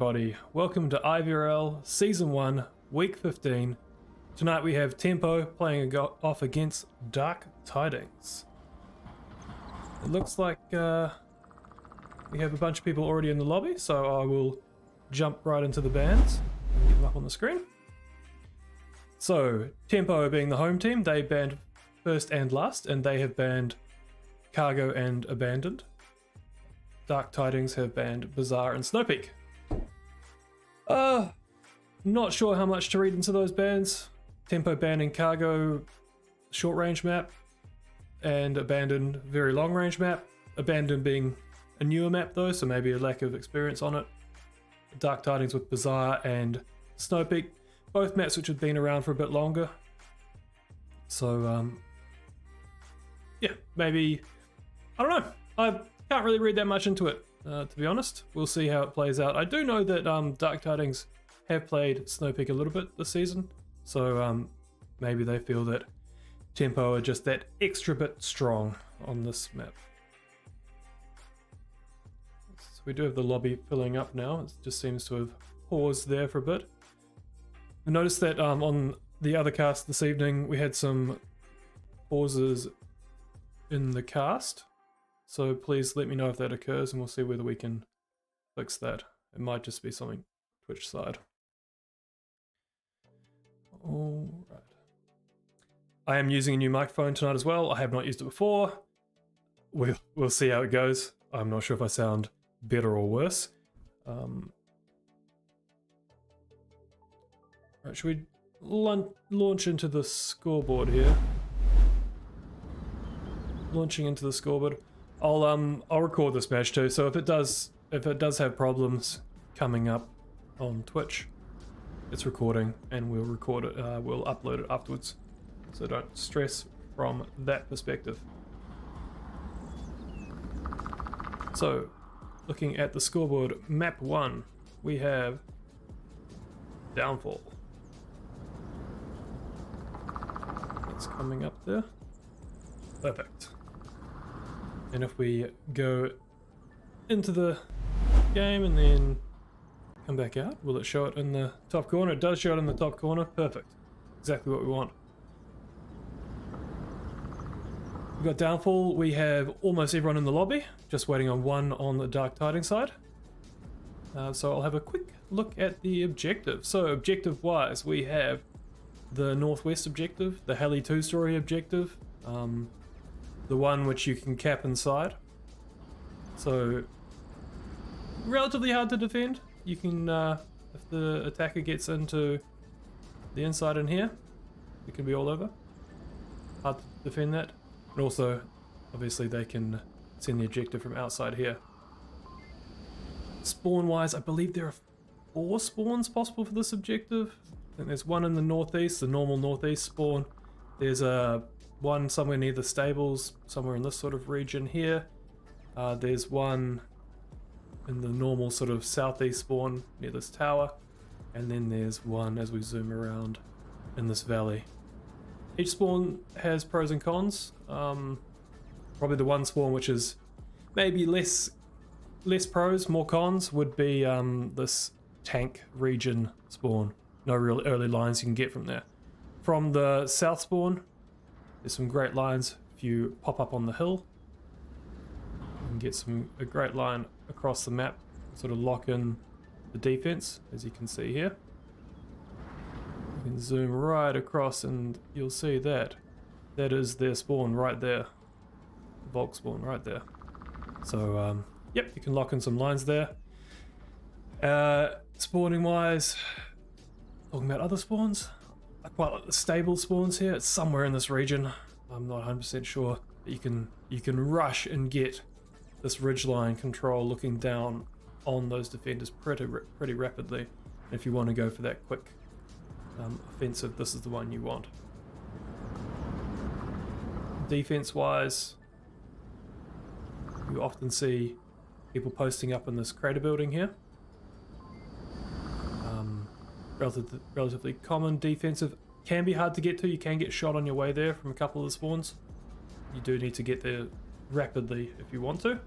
everybody, welcome to IVRL Season 1, Week 15. Tonight we have Tempo playing off against Dark Tidings. It looks like we have a bunch of people already in the lobby, so I will jump right into the bands and get them up on the screen. So, Tempo being the home team, they banned First and Last, and they have banned Cargo and Abandoned. Dark Tidings have banned Bazaar and Snowpeak. Not sure how much to read into those bans. Tempo banning Cargo short range map and Abandoned very long range map. Abandoned being a newer map though, so maybe a lack of experience on it. Dark Tidings with Bazaar and Snowpeak, both maps which have been around for a bit longer. So yeah, maybe, I don't know. I can't really read that much into it, to be honest. We'll see how it plays out. I do know that Dark Tidings have played Snowpeak a little bit this season, so maybe they feel that Tempo are just that extra bit strong on this map. So we do have the lobby filling up now. It just seems to have paused there for a bit. I noticed that on the other cast this evening, we had some pauses in the cast. So please let me know if that occurs and we'll see whether we can fix that. It might just be something Twitch side. Alright. I am using a new microphone tonight as well. I have not used it before. We'll see how it goes. I'm not sure if I sound better or worse. Right, should we launch into the scoreboard here? Launching into the scoreboard. I'll record this match too, so if it does have problems coming up on Twitch, it's recording and we'll record it, we'll upload it afterwards. So don't stress from that perspective. So, looking at the scoreboard, map 1, we have Downfall. It's coming up there. Perfect. And if we go into the game and then come back out, will it show it in the top corner? It does show it in the top corner. Perfect. Exactly what we want. We've got Downfall. We have almost everyone in the lobby, just waiting on one on the Dark Tidings side. So I'll have a quick look at the objective. So objective wise, we have the Northwest objective, the Heli 2-story objective, the one which you can cap inside. So relatively hard to defend. You can, if the attacker gets into the inside in here, it can be all over. Hard to defend that. And also, obviously they can send the objective from outside here. Spawn wise, I believe there are 4 spawns possible for this objective. I think there's one in the northeast, the normal northeast spawn. There's one somewhere near the stables, somewhere in this sort of region here. There's one in the normal sort of southeast spawn near this tower. And then there's one as we zoom around in this valley. Each spawn has pros and cons. Probably the one spawn which is maybe less pros, more cons would be this tank region spawn. No real early lines you can get from there. From the south spawn, there's some great lines. If you pop up on the hill, you can get a great line across the map, sort of lock in the defense, as you can see here. You can zoom right across and you'll see that. That is their spawn right there. Volk spawn right there. So, yep, you can lock in some lines there. Spawning wise, talking about other spawns, I quite like the stable spawns here. It's somewhere in this region. I'm not 100% sure. But you can rush and get this ridgeline control looking down on those defenders pretty rapidly. And if you want to go for that quick offensive, this is the one you want. Defense wise, you often see people posting up in this crater building here. Relatively common defensive. Can be hard to get to. You can get shot on your way there from a couple of the spawns. You do need to get there rapidly if you want to.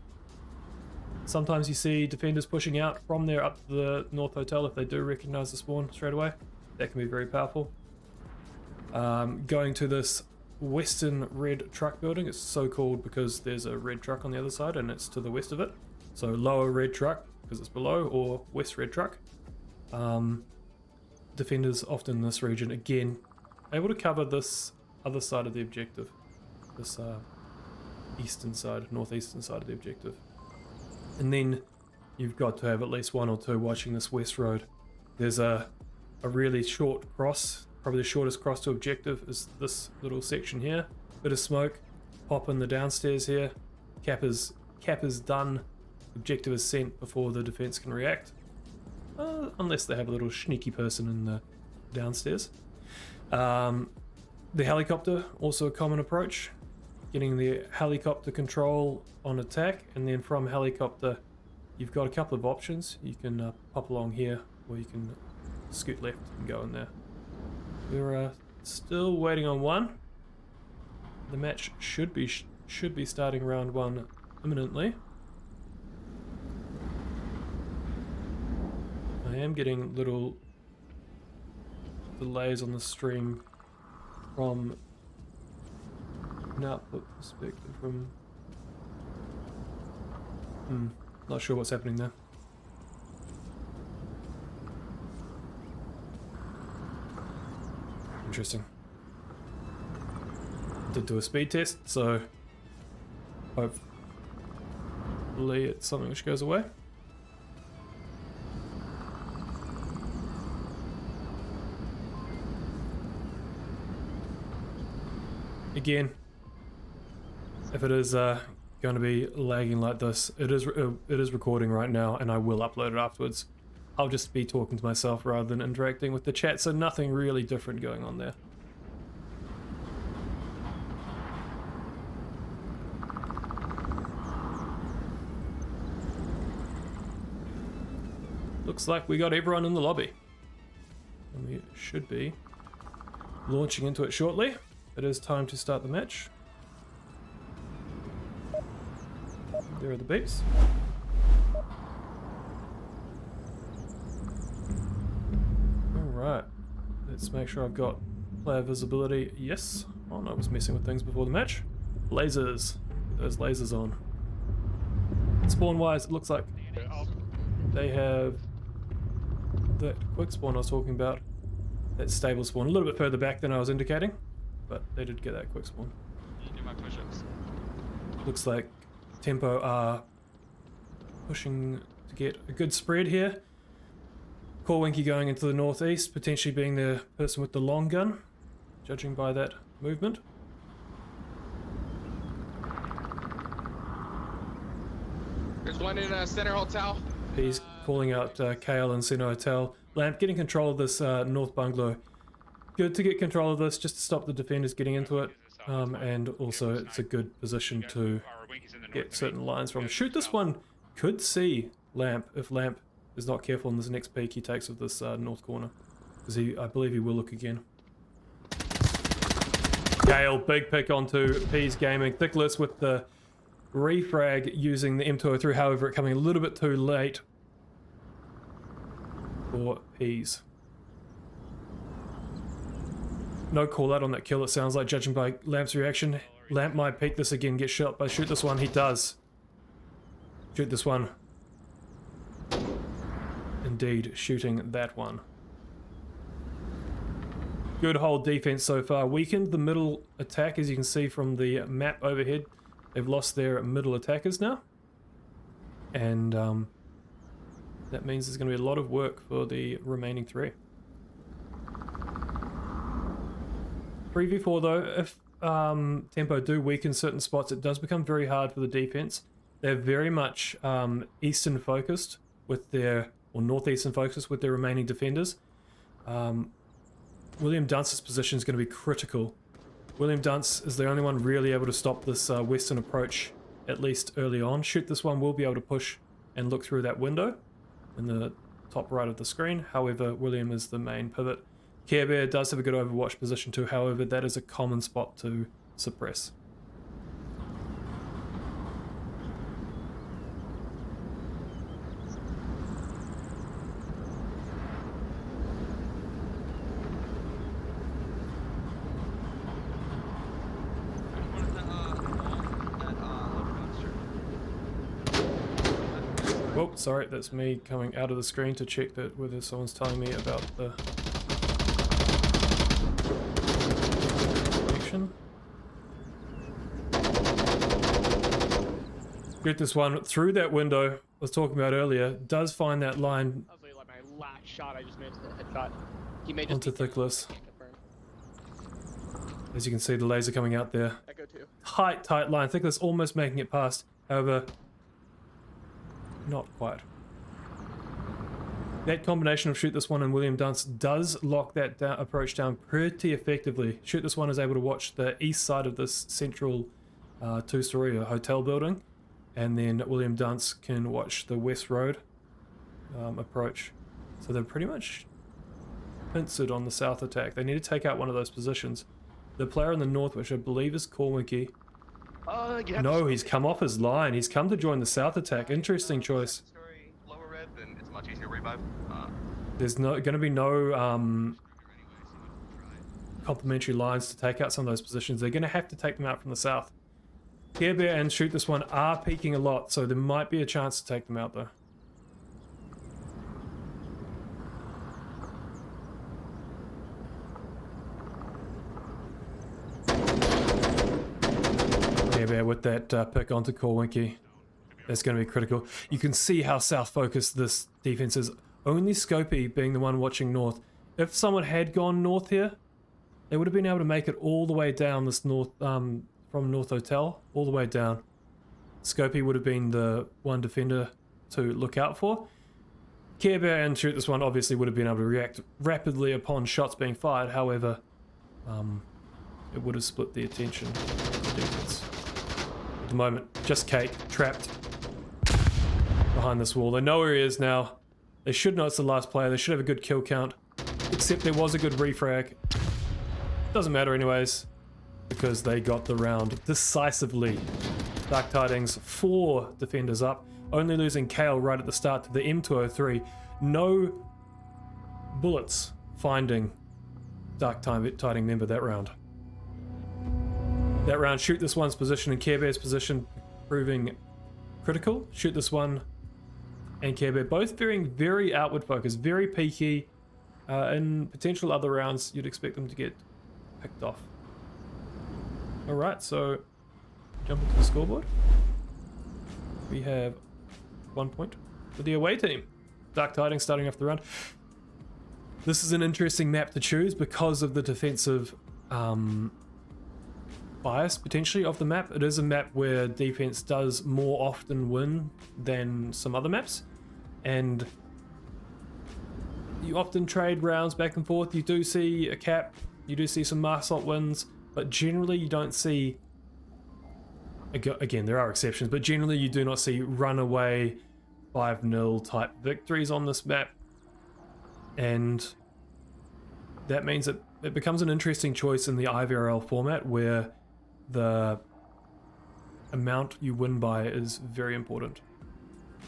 Sometimes you see defenders pushing out from there up to the North Hotel if they do recognize the spawn straight away. That can be very powerful. Going to this western red truck building. It's so called because there's a red truck on the other side and it's to the west of it. So lower red truck because it's below, or west red truck. Defenders often in this region, again, able to cover this other side of the objective. This eastern side, northeastern side of the objective. And then you've got to have at least one or two watching this west road. There's a really short cross, probably the shortest cross to objective is this little section here. Bit of smoke, pop in the downstairs here. Cap is done. Objective is sent before the defense can react. Unless they have a little sneaky person in the downstairs. The helicopter, also a common approach. Getting the helicopter control on attack, and then from helicopter you've got a couple of options. You can pop along here, or you can scoot left and go in there. We're still waiting on one. The match should be starting round one imminently. I am getting little delays on the stream from an output perspective from... not sure what's happening there. Interesting. Did do a speed test, so hopefully it's something which goes away. Again, if it is going to be lagging like this, it is recording right now, and I will upload it afterwards. I'll just be talking to myself rather than interacting with the chat, so nothing really different going on there. Looks like we got everyone in the lobby, and we should be launching into it shortly. It is time to start the match. There are the beeps. Alright, let's make sure I've got player visibility. Yes. Oh no, I was messing with things before the match. Lasers. Get those lasers on. Spawn wise, it looks like they have that quick spawn I was talking about. That stable spawn. A little bit further back than I was indicating, but they did get that quick spawn. You do my push-ups. Looks like Tempo are pushing to get a good spread here. Corwinky going into the northeast, potentially being the person with the long gun, judging by that movement. There's one in Center Hotel. He's calling out Kale and Center Hotel. Lamp getting control of this north bungalow. Good to get control of this, just to stop the defenders getting into it. And also it's a good position to get certain lines from. Shoot this one could see Lamp if Lamp is not careful in this next peek he takes of this north corner. Because I believe he will look again. Gale, big pick onto Peas Gaming. Thickless with the refrag using the M203, however it coming a little bit too late for Peas. No call out on that kill, it sounds like, judging by Lamp's reaction. Lamp might peek this again, get shot, but shoot this one, he does. Shoot this one. Indeed, shooting that one. Good whole defense so far. Weakened the middle attack, as you can see from the map overhead. They've lost their middle attackers now. And that means there's going to be a lot of work for the remaining three. 3v4 though, if Tempo do weaken certain spots, it does become very hard for the defense. They're very much eastern focused with their, or northeastern focused with their remaining defenders. William Dunce's position is going to be critical. William Dunce is the only one really able to stop this western approach, at least early on. Shoot this one will be able to push and look through that window in the top right of the screen. However, William is the main pivot. Care Bear does have a good overwatch position too, however that is a common spot to suppress. Sorry, that's me coming out of the screen to check that whether someone's telling me about the connection. Shoot this one through that window I was talking about earlier. Does find that line. That was like my last shot. I just made a headshot. He made Onto Thickless. As you can see, the laser coming out there. Echo 2. Tight line. Thickless almost making it past. However, not quite. That combination of Shoot This One and William Dunce does lock that approach down pretty effectively. Shoot This One is able to watch the east side of this central two-story hotel building, and then William Dunce can watch the west road approach. So they're pretty much pincered on the south attack. They need to take out one of those positions. The player in the north, which I believe is Corwinky. No, he's come off his line. He's come to join the south attack. Interesting choice. Lower red, then it's much easier to revive. There's going to be no complementary lines to take out some of those positions. They're going to have to take them out from the south. Care Bear and Shoot This One are peaking a lot, so there might be a chance to take them out though. Care Bear with that pick onto Corwinky. That's going to be critical. You can see how south focused this defense is. Only Scopey being the one watching north. If someone had gone north here, they would have been able to make it all the way down this north, from North Hotel, all the way down. Scopey would have been the one defender to look out for. Care Bear and Shoot This One obviously would have been able to react rapidly upon shots being fired. However, it would have split the attention of the defense. At the moment, just Kate trapped behind this wall. They know where he is now. They should know it's the last player. They should have a good kill count. Except there was a good refrag. Doesn't matter anyways, because they got the round decisively. Dark Tidings, 4 defenders up. Only losing Kale right at the start to the M203. No bullets finding Dark Tiding member that round. That round, Shoot This One's position and Care Bear's position proving critical. Shoot This One and Care Bear both very outward focused, very peaky. In potential other rounds, you'd expect them to get picked off. Alright, so jump into the scoreboard. We have 1 point for the away team. Dark Tidings starting off the round. This is an interesting map to choose because of the defensive bias potentially of the map. It is a map where defense does more often win than some other maps, and you often trade rounds back and forth. You do see a cap, you do see some Marsalt wins, but generally you don't see, again there are exceptions, but generally you do not see runaway 5-0 type victories on this map, and that means that it becomes an interesting choice in the IVRL format where the amount you win by is very important,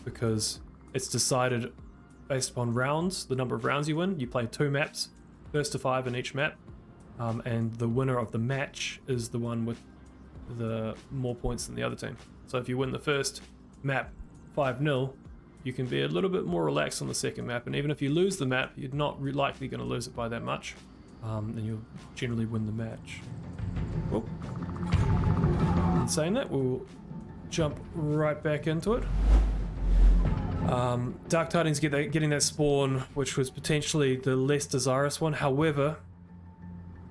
because it's decided based upon rounds, the number of rounds you win. You play 2 maps, first to 5 in each map, and the winner of the match is the one with the more points than the other team. So if you win the first map 5-0, you can be a little bit more relaxed on the second map, and even if you lose the map, you're not likely going to lose it by that much, and you'll generally win the match. Oh. In saying that, we'll jump right back into it. Dark Tidings getting that spawn, which was potentially the less desirous one. However,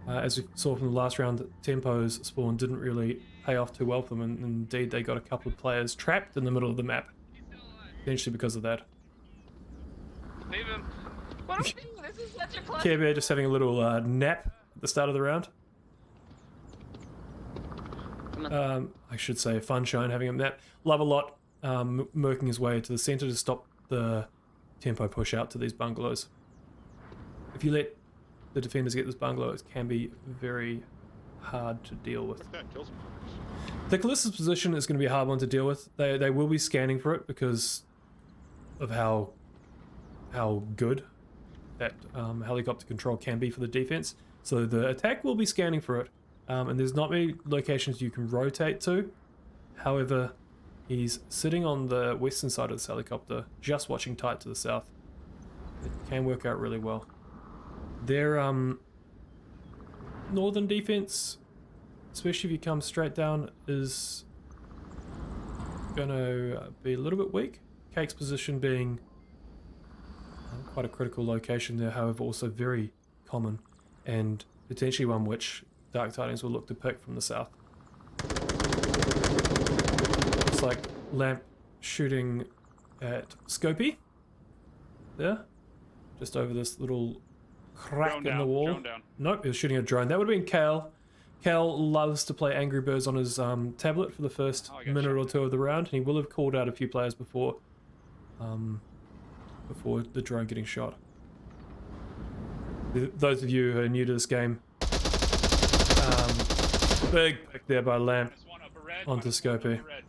as we saw from the last round, Tempo's spawn didn't really pay off too well for them, and indeed they got a couple of players trapped in the middle of the map, potentially because of that. Leave him. What are we doing? This is such a fun. Care Bear just having a little nap at the start of the round. I should say a fun shine having a nap. Love a lot. Murking his way to the center to stop the tempo push out to these bungalows. If you let the defenders get this bungalow, it can be very hard to deal with. The Callista's position is going to be a hard one to deal with. They will be scanning for it because of how good that helicopter control can be for the defense. So the attack will be scanning for it, and there's not many locations you can rotate to. However, He's sitting on the western side of this helicopter, just watching tight to the south. It can work out really well. Their northern defense, especially if you come straight down, is going to be a little bit weak. Cake's position being quite a critical location there, however also very common, and potentially one which Dark Tidings will look to pick from the south. Looks like Lamp shooting at Scopy there, just over this little crack Drone in down, the wall. drone down. Nope, he was shooting a drone. That would have been Kale. Kale loves to play Angry Birds on his tablet for the first Oh, I got minute shot. or two of the round, and he will have called out a few players before the drone getting shot. Those of you who are new to this game, big pick there by Lamp Minus one upper red, onto minus one Scopy. upper red.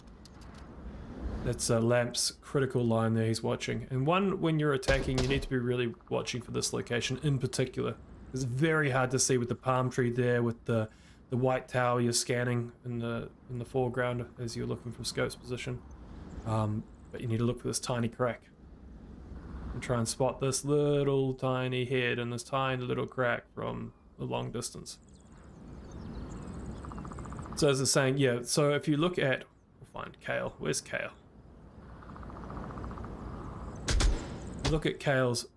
That's Lamp's critical line there he's watching. And one, when you're attacking, you need to be really watching for this location in particular. It's very hard to see with the palm tree there, with the white tower you're scanning in the foreground as you're looking from Scope's position. But you need to look for this tiny crack and try and spot this little tiny head and this tiny little crack from a long distance. So as I was saying, yeah, so if you look at, we'll find Kale. Where's Kale? Look at Kale's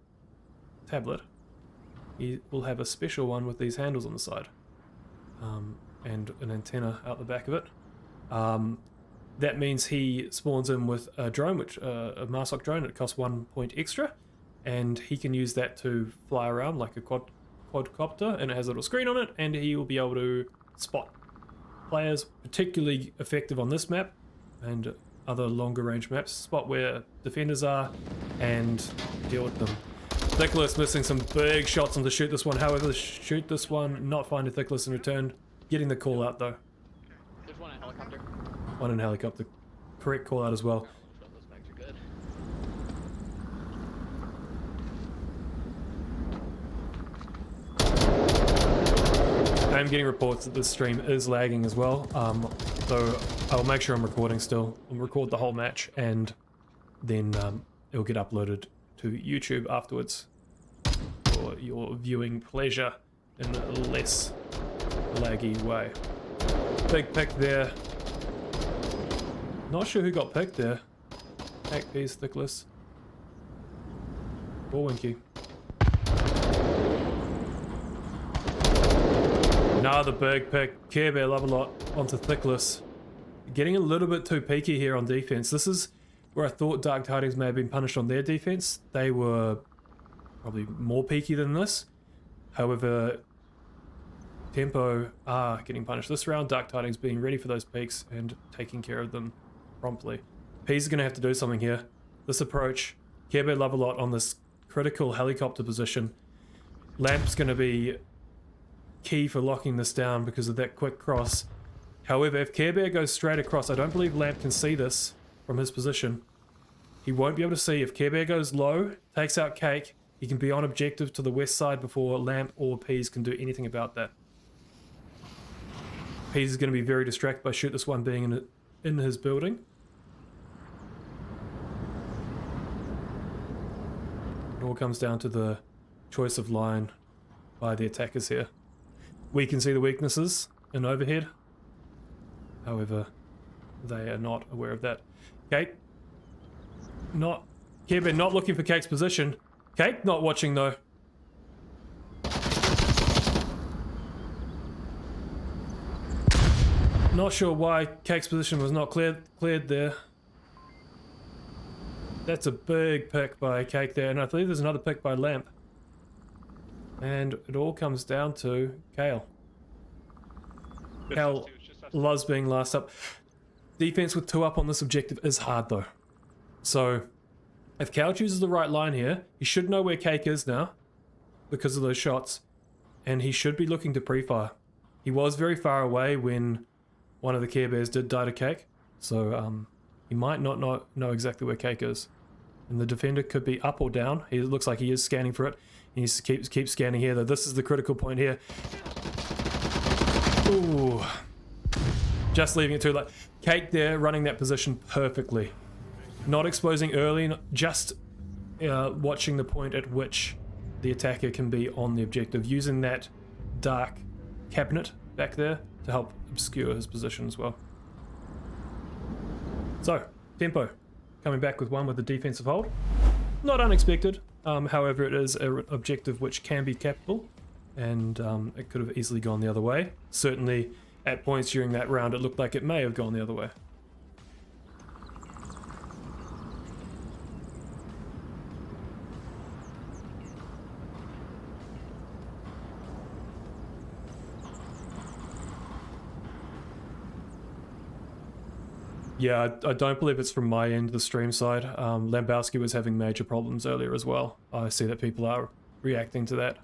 tablet. He will have a special one with these handles on the side, and an antenna out the back of it. That means he spawns in with a drone, which a Marsok drone. It costs 1 point extra, and he can use that to fly around like a quadcopter, and it has a little screen on it, and he will be able to spot players, particularly effective on this map and other longer range maps, spot where defenders are and deal with them. Thickness missing some big shots on to shoot this one, however, shoot this one, not find a Thickness in return, getting the call out though. There's one in helicopter. One in helicopter, correct call out as well. Those bags are good. I'm getting reports that this stream is lagging as well, so I'll make sure I'm recording still. I'll record the whole match, and then it'll get uploaded to YouTube afterwards for your viewing pleasure in a less laggy way. Big pick there. Not sure who got picked there. Hack P's Thickless. Or Winky. Another big pick. Care Bear love a lot onto Thickless. Getting a little bit too peaky here on defense. This is where I thought Dark Tidings may have been punished on their defense. They were probably more peaky than this. However, Tempo are getting punished this round. Dark Tidings being ready for those peaks and taking care of them promptly. P's going to have to do something here. This approach, Care Bear love a lot on this critical helicopter position. Lamp's going to be key for locking this down because of that quick cross. However, if Care Bear goes straight across, I don't believe Lamp can see this from his position. He won't be able to see. If Care Bear goes low, takes out Cake, he can be on objective to the west side before Lamp or Peas can do anything about that. Peas is going to be very distracted by shoot this one being in his building. It all comes down to the choice of line by the attackers here. We can see the weaknesses in overhead. However, they are not aware of that. Cake, not Care Bear not looking for Cake's position. Cake not watching though. Not sure why Cake's position was not cleared there. That's a big pick by Cake there, and I believe there's another pick by Lamp. And it all comes down to Kale. Kale loves being last up. Defense with 2 up on this objective is hard though. So if Kale chooses the right line here, he should know where Cake is now because of those shots, and he should be looking to pre-fire. He was very far away when one of the Care Bears did die to Cake, so he might not know exactly where Cake is. And the defender could be up or down. He looks like he is scanning for it. He needs to keep scanning here though. This is the critical point here. Ooh. Just leaving it too late. Cake there, running that position perfectly. Not exposing early, just watching the point at which the attacker can be on the objective, using that dark cabinet back there to help obscure his position as well. So, Tempo coming back with one with the defensive hold. Not unexpected, however it is an objective which can be capable, and it could have easily gone the other way. Certainly at points during that round it looked like it may have gone the other way. Yeah, I don't believe it's from my end, the stream side. Lambowski was having major problems earlier as well. I see that people are reacting to that.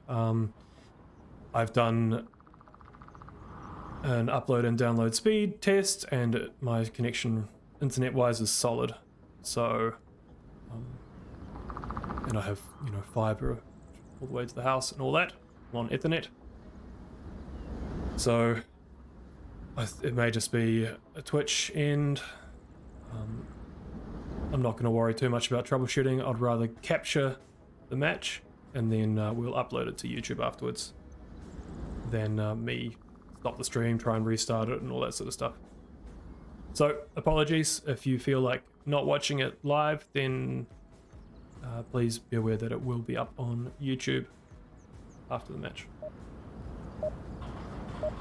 I've done an upload and download speed test, and my connection internet-wise is solid. So, and I have, you know, fiber all the way to the house and all that. I'm on Ethernet. So, it may just be a Twitch end. I'm not going to worry too much about troubleshooting. I'd rather capture the match and then we'll upload it to YouTube afterwards than me stop the stream, try and restart it and all that sort of stuff. So apologies if you feel like not watching it live, then please be aware that it will be up on YouTube after the match.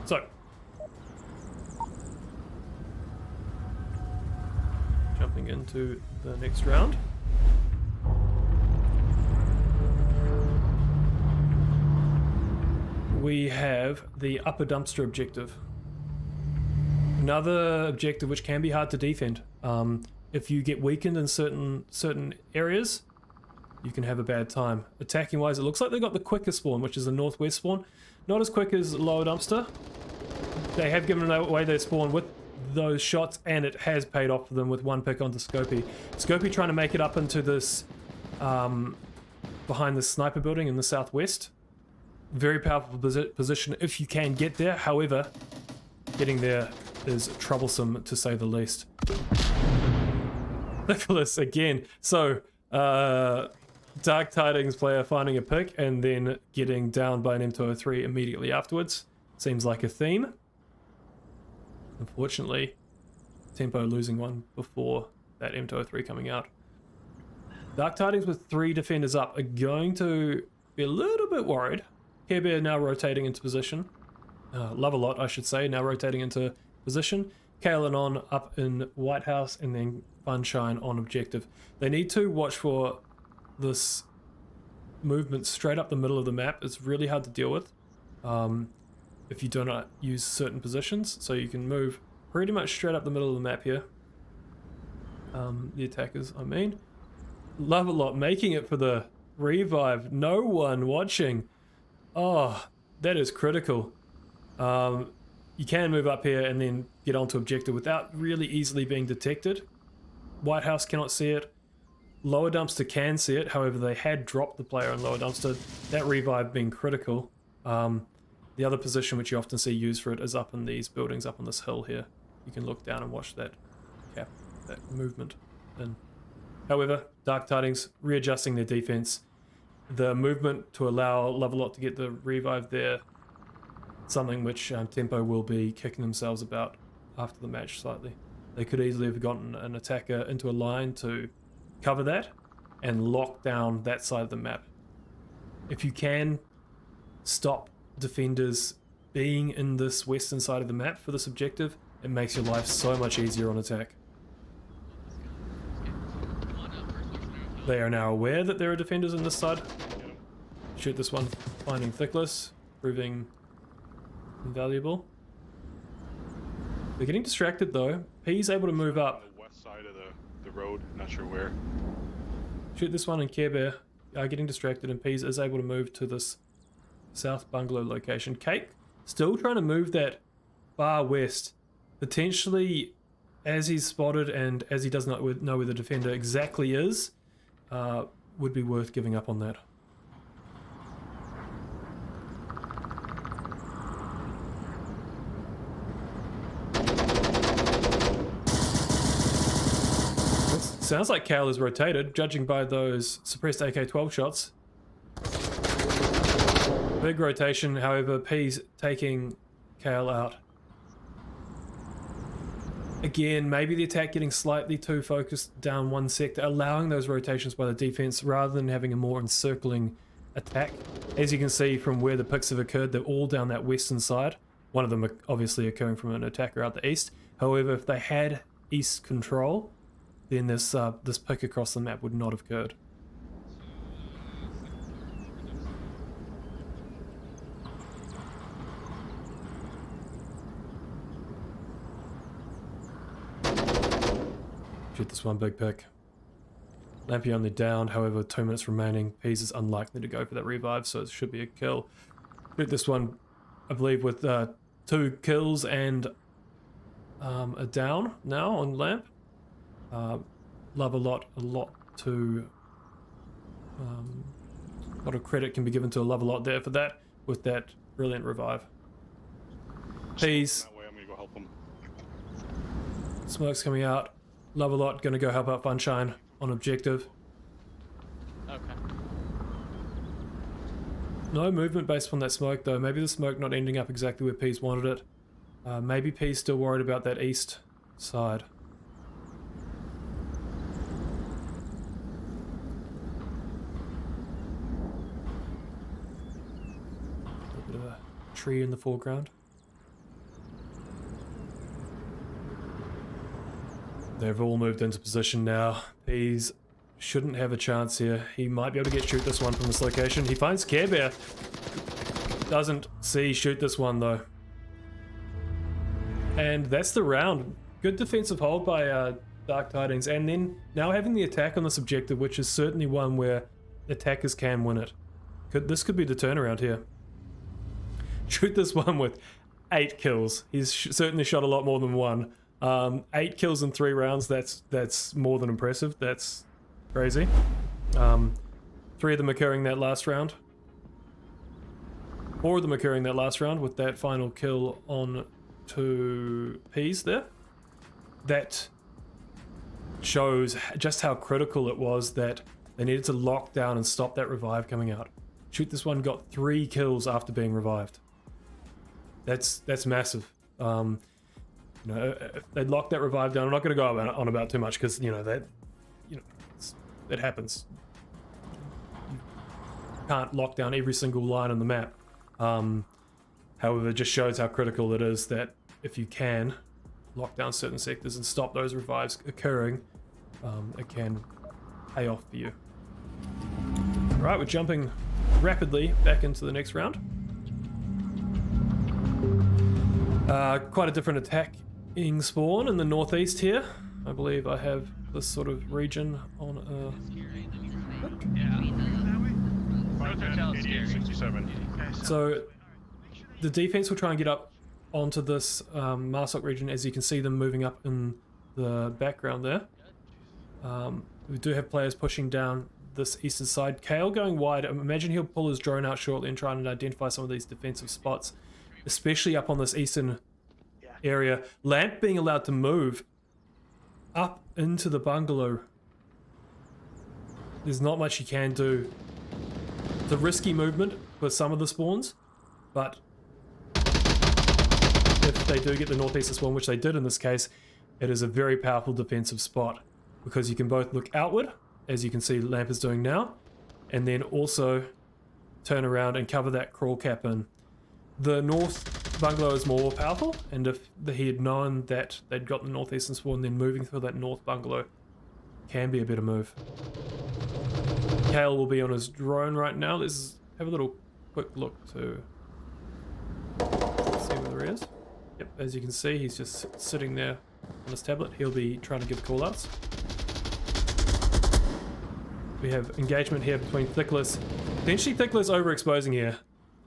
So jumping into the next round. We have the upper dumpster objective. Another objective which can be hard to defend. If you get weakened in certain areas, you can have a bad time. Attacking wise, it looks like they got the quicker spawn, which is the northwest spawn. Not as quick as lower dumpster. They have given away their spawn with those shots, and it has paid off for them with one pick onto Scopy. Scopy trying to make it up into this behind the sniper building in the southwest. Very powerful position if you can get there. However, getting there is troublesome to say the least. Nicholas again. So Dark Tidings player finding a pick and then getting down by an M203 immediately afterwards. Seems like a theme. Unfortunately, Tempo losing one before that M203 coming out. Dark Tidings with 3 defenders up are going to be a little bit worried. Care Bear now rotating into position. Love a lot, I should say, now rotating into position. Kalen on up in White House, and then Funshine on objective. They need to watch for this movement straight up the middle of the map. It's really hard to deal with. If you do not use certain positions, so you can move pretty much straight up the middle of the map here. The attackers, I mean. Love a lot, making it for the revive. No one watching. Oh, that is critical. You can move up here and then get onto objective without really easily being detected. White House cannot see it. Lower dumpster can see it, however they had dropped the player on lower dumpster. That revive being critical. The other position which you often see used for it is up in these buildings, up on this hill here. You can look down and watch that movement. And however, Dark Tidings readjusting their defense. The movement to allow Lovelot to get the revive there, something which Tempo will be kicking themselves about after the match slightly. They could easily have gotten an attacker into a line to cover that and lock down that side of the map. If you can stop defenders being in this western side of the map for this objective, it makes your life so much easier on attack. They are now aware that there are defenders in this side. Shoot this one, finding Thickless, proving invaluable. They're getting distracted though. He's able to move up. On the west side of the road, not sure where. Shoot this one, and Care Bear are getting distracted, and Pease is able to move to this south bungalow location. Cake still trying to move that far west, potentially as he's spotted and as he does not know where the defender exactly is. Would be worth giving up on that. Sounds like Kale is rotated, judging by those suppressed AK-12 shots. Big rotation, however, P's taking Kale out. Again, maybe the attack getting slightly too focused down one sector, allowing those rotations by the defense rather than having a more encircling attack. As you can see from where the picks have occurred, they're all down that western side. One of them obviously occurring from an attacker out the east. However, if they had east control, then this pick across the map would not have occurred. Shoot this one big pick. Lampy only downed, however, 2 minutes remaining. Peas is unlikely to go for that revive, so it should be a kill. Shoot this one, I believe, with 2 kills and a down now on Lamp. Love a lot to... a lot of credit can be given to a Love a lot there for that, with that brilliant revive. Peas. That way, I'm gonna go help him. Smoke's coming out. Love a lot, gonna go help out Funshine on objective. Okay. No movement based on that smoke though. Maybe the smoke not ending up exactly where Peas wanted it. Maybe Peas still worried about that east side. A little bit of a tree in the foreground. They've all moved into position now. Peas shouldn't have a chance here. He might be able to shoot this one from this location. He finds Care Bear. Doesn't see shoot this one though. And that's the round. Good defensive hold by Dark Tidings. And then now having the attack on this objective, which is certainly one where attackers can win it. This could be the turnaround here. Shoot this one with 8 kills. He's certainly shot a lot more than 1. 8 kills in 3 rounds, that's more than impressive. That's crazy. 3 of them occurring that last round. 4 of them occurring that last round with that final kill on 2 Ps there. That shows just how critical it was that they needed to lock down and stop that revive coming out. Shoot this one got 3 kills after being revived. That's massive. You know, if they'd lock that revive down, I'm not going to go on about too much because that happens. You can't lock down every single line on the map. However, it just shows how critical it is that if you can lock down certain sectors and stop those revives occurring, it can pay off for you. All right, we're jumping rapidly back into the next round. Quite a different attacking spawn in the northeast here. I believe I have this sort of region on So the defense will try and get up onto this Marsok region, as you can see them moving up in the background there. We do have players pushing down this eastern side. Kale going wide. I imagine he'll pull his drone out shortly and try and identify some of these defensive spots, especially up on this eastern area. Lamp being allowed to move up into the bungalow. There's not much you can do. It's a risky movement for some of the spawns, but if they do get the northeastern spawn, which they did in this case, it is a very powerful defensive spot because you can both look outward, as you can see Lamp is doing now, and then also turn around and cover that crawl cap in. The north bungalow is more powerful, and if he had known that they'd got the northeastern spawn, then moving through that north bungalow can be a better move. Kale will be on his drone right now. Let's have a little quick look to see where he is. Yep, as you can see, he's just sitting there on his tablet. He'll be trying to give callouts. We have engagement here between Thickless. Potentially Thickless overexposing here.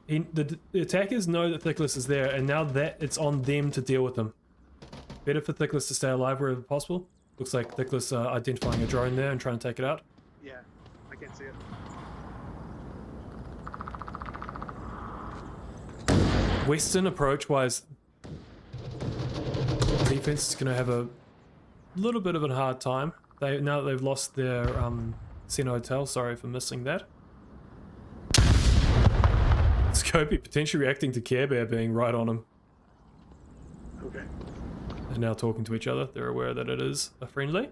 The attackers know that Thickless is there, and now that it's on them to deal with them. Better for Thickless to stay alive wherever possible. Looks like Thickless identifying a drone there and trying to take it out. Yeah, I can see it. Western approach-wise, defense is going to have a little bit of a hard time. now that they've lost their Sena Hotel. Sorry for missing that. Scopey potentially reacting to Care Bear being right on him. Okay. They're now talking to each other. They're aware that it is a friendly.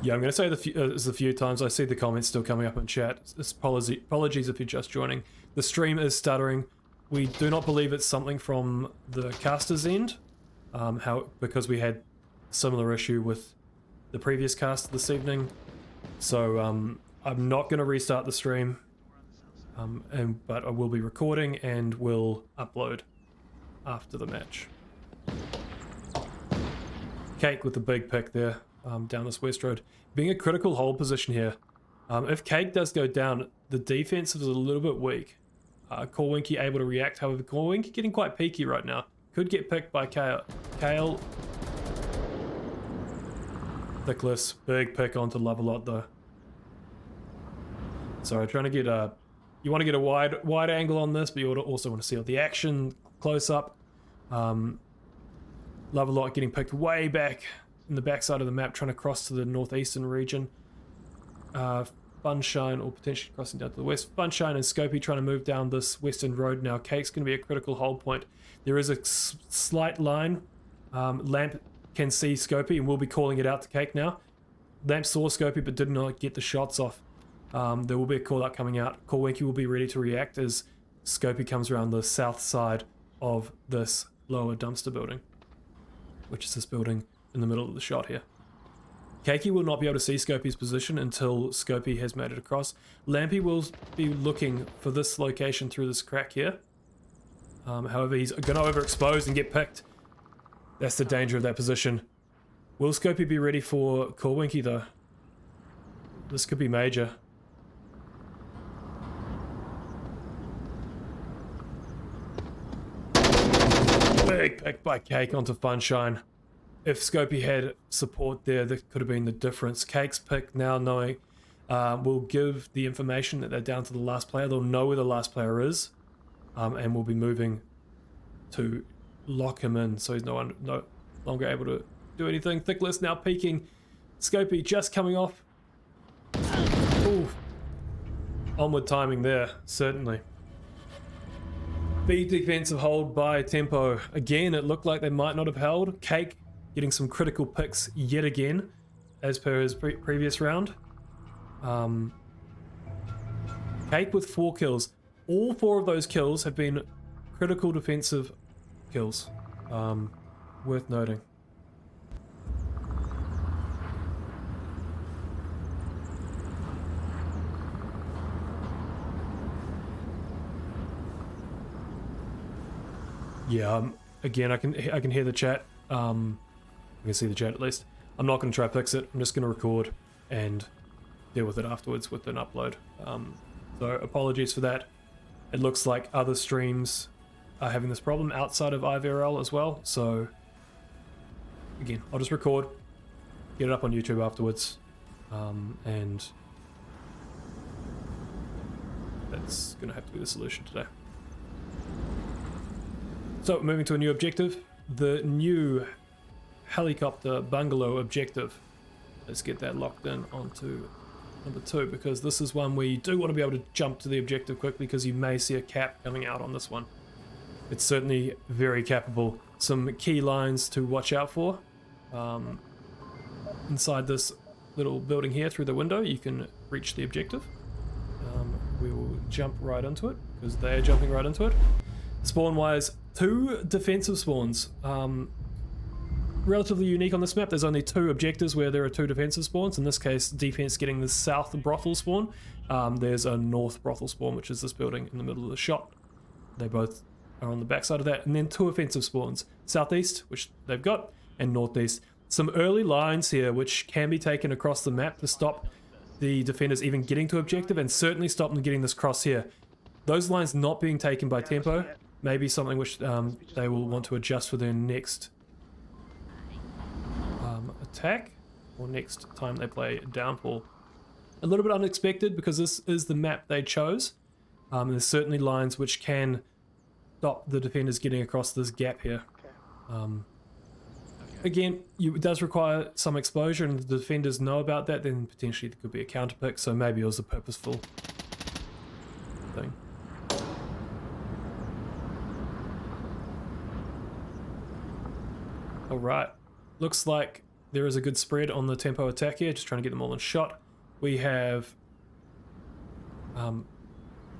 Yeah, I'm going to say this a few times. I see the comments still coming up in chat. Apologies if you're just joining. The stream is stuttering. We do not believe it's something from the caster's end, because we had a similar issue with the previous cast this evening. So I'm not going to restart the stream, but I will be recording and will upload after the match. Cake with the big pick there. Down this west road, being a critical hold position here. If Cake does go down, the defense is a little bit weak. Corwinky able to react, however, Corwinky getting quite peaky right now. Could get picked by Kale. Thickless, big pick onto Lovelot though. Sorry, trying to get a... You want to get a wide angle on this, but you also want to see all the action close up. Lovelot getting picked way back in the backside of the map, trying to cross to the northeastern region. Funshine, or potentially crossing down to the west. Funshine and Scopey trying to move down this western road now. Cake's going to be a critical hold point. There is a slight line. Lamp can see Scopey and will be calling it out to Cake now. Lamp saw Scopey but did not get the shots off. There will be a call out coming out. Corwinky will be ready to react as Scopey comes around the south side of this lower dumpster building, which is this building in the middle of the shot here. Keiki will not be able to see Scopey's position until Scopey has made it across. Lampy will be looking for this location through this crack here. However, he's going to overexpose and get picked. That's the danger of that position. Will Scopey be ready for Corwinky though? This could be major. Big pick by Cake onto Funshine. If Scopey had support there, that could have been the difference. Cake's pick now knowing will give the information that they're down to the last player. They'll know where the last player is, and will be moving to lock him in so he's no longer able to do anything. Thickless now peeking. Scopey just coming off. Ooh. Onward timing there, certainly. B defensive hold by Tempo. Again, it looked like they might not have held. Cake getting some critical picks yet again, as per his previous round. Cake with 4 kills. All 4 of those kills have been critical defensive kills. Worth noting. Yeah, again, I can hear the chat. I can see the chat at least. I'm not going to try to fix it. I'm just going to record and deal with it afterwards with an upload. So apologies for that. It looks like other streams are having this problem outside of IVRL as well. So again, I'll just record, get it up on YouTube afterwards, and that's going to have to be the solution today. So moving to a new objective, the new helicopter bungalow objective. Let's get that locked in onto number 2, because this is one where you do want to be able to jump to the objective quickly, because you may see a cap coming out on this one. It's certainly very capable. Some key lines to watch out for. Inside this little building here through the window you can reach the objective. We will jump right into it because they are jumping right into it. Spawn wise, 2 defensive spawns. Relatively unique on this map. There's only 2 objectives where there are 2 defensive spawns. In this case, defense getting the south brothel spawn. There's a north brothel spawn, which is this building in the middle of the shot. They both are on the backside of that. And then 2 offensive spawns. Southeast, which they've got, and northeast. Some early lines here which can be taken across the map to stop the defenders even getting to objective, and certainly stop them getting this cross here. Those lines not being taken by Tempo may be something which they will want to adjust for their next attack, or next time they play Downfall. A little bit unexpected because this is the map they chose. There's certainly lines which can stop the defenders getting across this gap here. again, it does require some exposure, and the defenders know about that, then potentially there could be a counter pick, so maybe it was a purposeful thing. Alright, looks like there is a good spread on the tempo attack here, just trying to get them all in shot. We have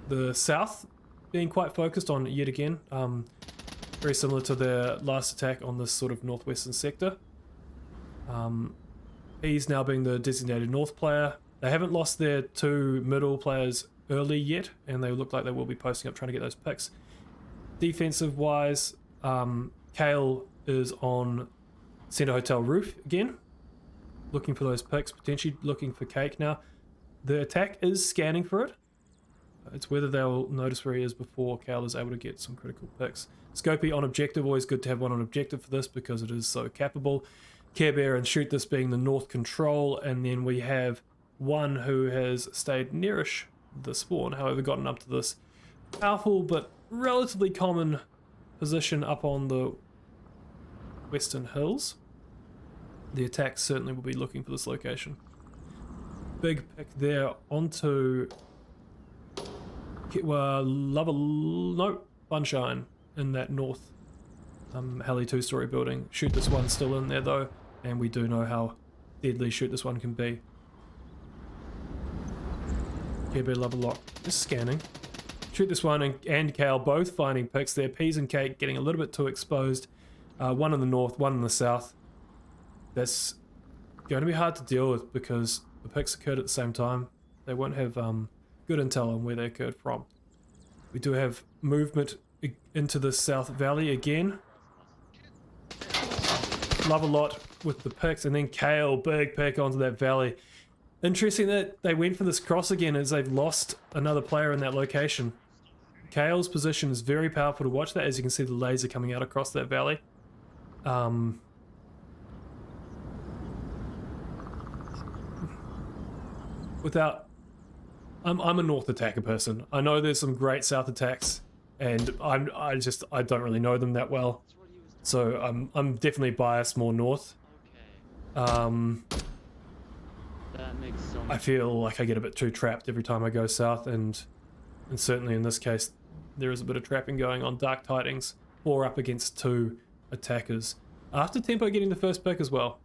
the south being quite focused on yet again, very similar to their last attack on this sort of northwestern sector. He's now being the designated north player. They haven't lost their two middle players early yet, and they look like they will be posting up trying to get those picks. Defensive wise, Kale is on Centre Hotel roof again, looking for those picks, potentially looking for cake now. The attack is scanning for it. It's whether they'll notice where he is before Kale is able to get some critical picks. Scopey on objective, always good to have one on objective for this because it is so capable. Care Bear and Shoot This being the north control, and then we have one who has stayed nearish the spawn, however gotten up to this powerful but relatively common position up on the western hills. The attack certainly will be looking for this location. Big pick there onto Funshine in that north Heli 2-story building. Shoot This one still in there though, and we do know how deadly Shoot This one can be. Care Bear love a lot. Just scanning. Shoot This one and Kale both finding picks there. Peas and Cake getting a little bit too exposed. One in the north, one in the south. That's going to be hard to deal with because the picks occurred at the same time. They won't have good intel on where they occurred from. We do have movement into the South Valley again. Love a lot with the picks, and then Kale, big pick onto that valley. Interesting that they went for this cross again as they've lost another player in that location. Kale's position is very powerful to watch that, as you can see the laser coming out across that valley. I'm a north attacker person. I know there's some great south attacks, and I don't really know them that well. So I'm definitely biased more north. That makes so much I feel like I get a bit too trapped every time I go south, and certainly in this case there is a bit of trapping going on. Dark Tidings 4 up against 2 attackers after Tempo getting the first pick as well.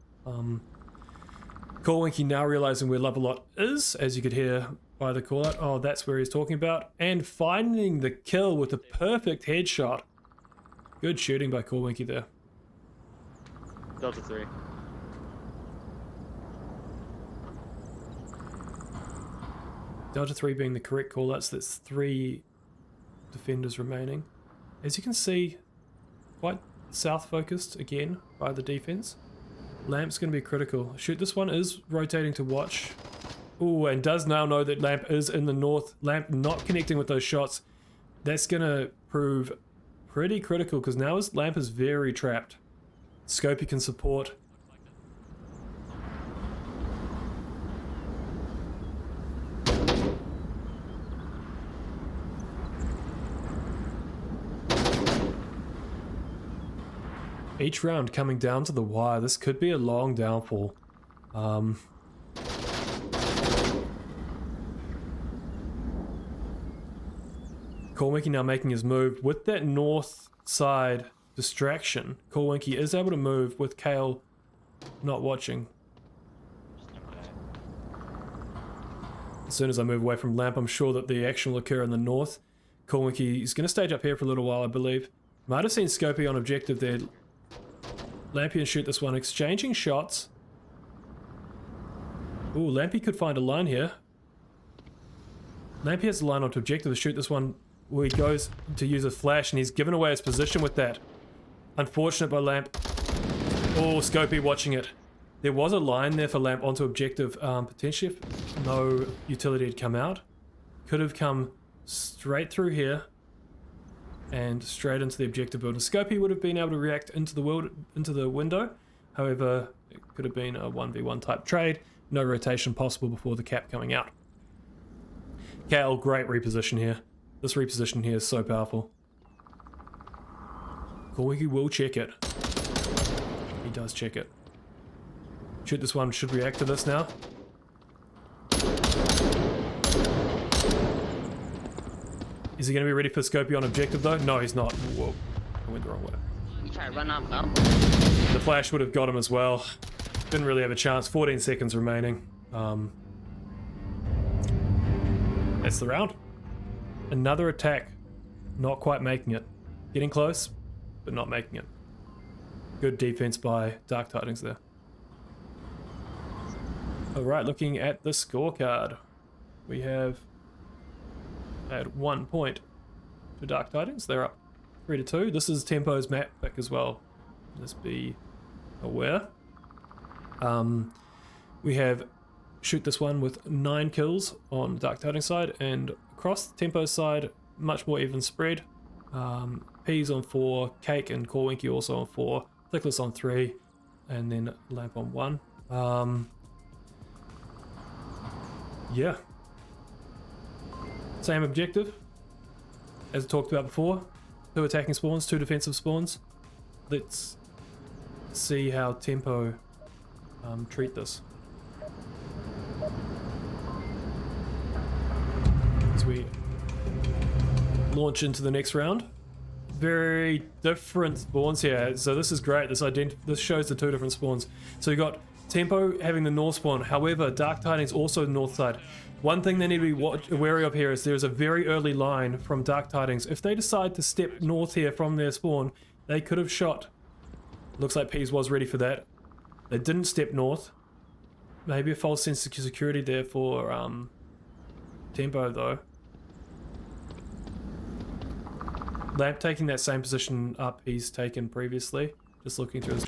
Corewinky now realizing where Love a Lot is, as you could hear by the call out. Oh, that's where he's talking about, and finding the kill with a perfect headshot. Good shooting by Corewinky there. Delta 3. Delta 3 being the correct call out, so that's 3 defenders remaining. As you can see, quite south focused again by the defense. Lamp's going to be critical. Shoot This one is rotating to watch. Ooh, and does now know that Lamp is in the north. Lamp not connecting with those shots. That's going to prove pretty critical because now Lamp is very trapped. Scopey can support. Each round coming down to the wire. This could be a long downfall. Corewinky now making his move with that north side distraction. Corewinky is able to move with Kale not watching. As soon as I move away from Lamp, I'm sure that the action will occur in the north. Corewinky is going to stage up here for a little while, I believe. Might have seen Scopey on objective there. Lampy and Shoot This one exchanging shots. Ooh, Lampy could find a line here. Lampy has a line onto objective to Shoot This one where he goes to use a flash, and he's given away his position with that. Unfortunate by Lamp. Oh, Scopey watching it. There was a line there for Lamp onto objective, potentially if no utility had come out. Could have come straight through here and straight into the objective building. Scopey would have been able to react into the window. However, it could have been a 1v1 type trade. No rotation possible before the cap coming out. Kale, great reposition here. This reposition here is so powerful. Corewinky will check it. He does check it. Shoot, this one should react to this now. Is he going to be ready for Scopy on objective though? No, he's not. Whoa, I went the wrong way. You try to run up, though. The flash would have got him as well. Didn't really have a chance. 14 seconds remaining. That's the round. Another attack. Not quite making it. Getting close, but not making it. Good defense by Dark Tidings there. Alright, looking at the scorecard. We have at 1 point to Dark Tidings. They're up 3-2. This is Tempo's map pick as well. Just be aware. We have Shoot this one with 9 kills on Dark Tidings side, and across Tempo's side, much more even spread. Peas on 4, Cake and Corewinky also on 4, Thickless on 3, and then Lamp on 1. Yeah. Same objective as talked about before. 2 attacking spawns, 2 defensive spawns. Let's see how Tempo treat this. As we launch into the next round. Very different spawns here. So this is great. This shows the 2 different spawns. So you got Tempo having the north spawn. However, Dark Tidings also the north side. One thing they need to be wary of here is there's a very early line from Dark Tidings. If they decide to step north here from their spawn, they could have shot. Looks like Peas was ready for that. They didn't step north. Maybe a false sense of security there for Tempo though. Lamp taking that same position up he's taken previously. Just looking through this.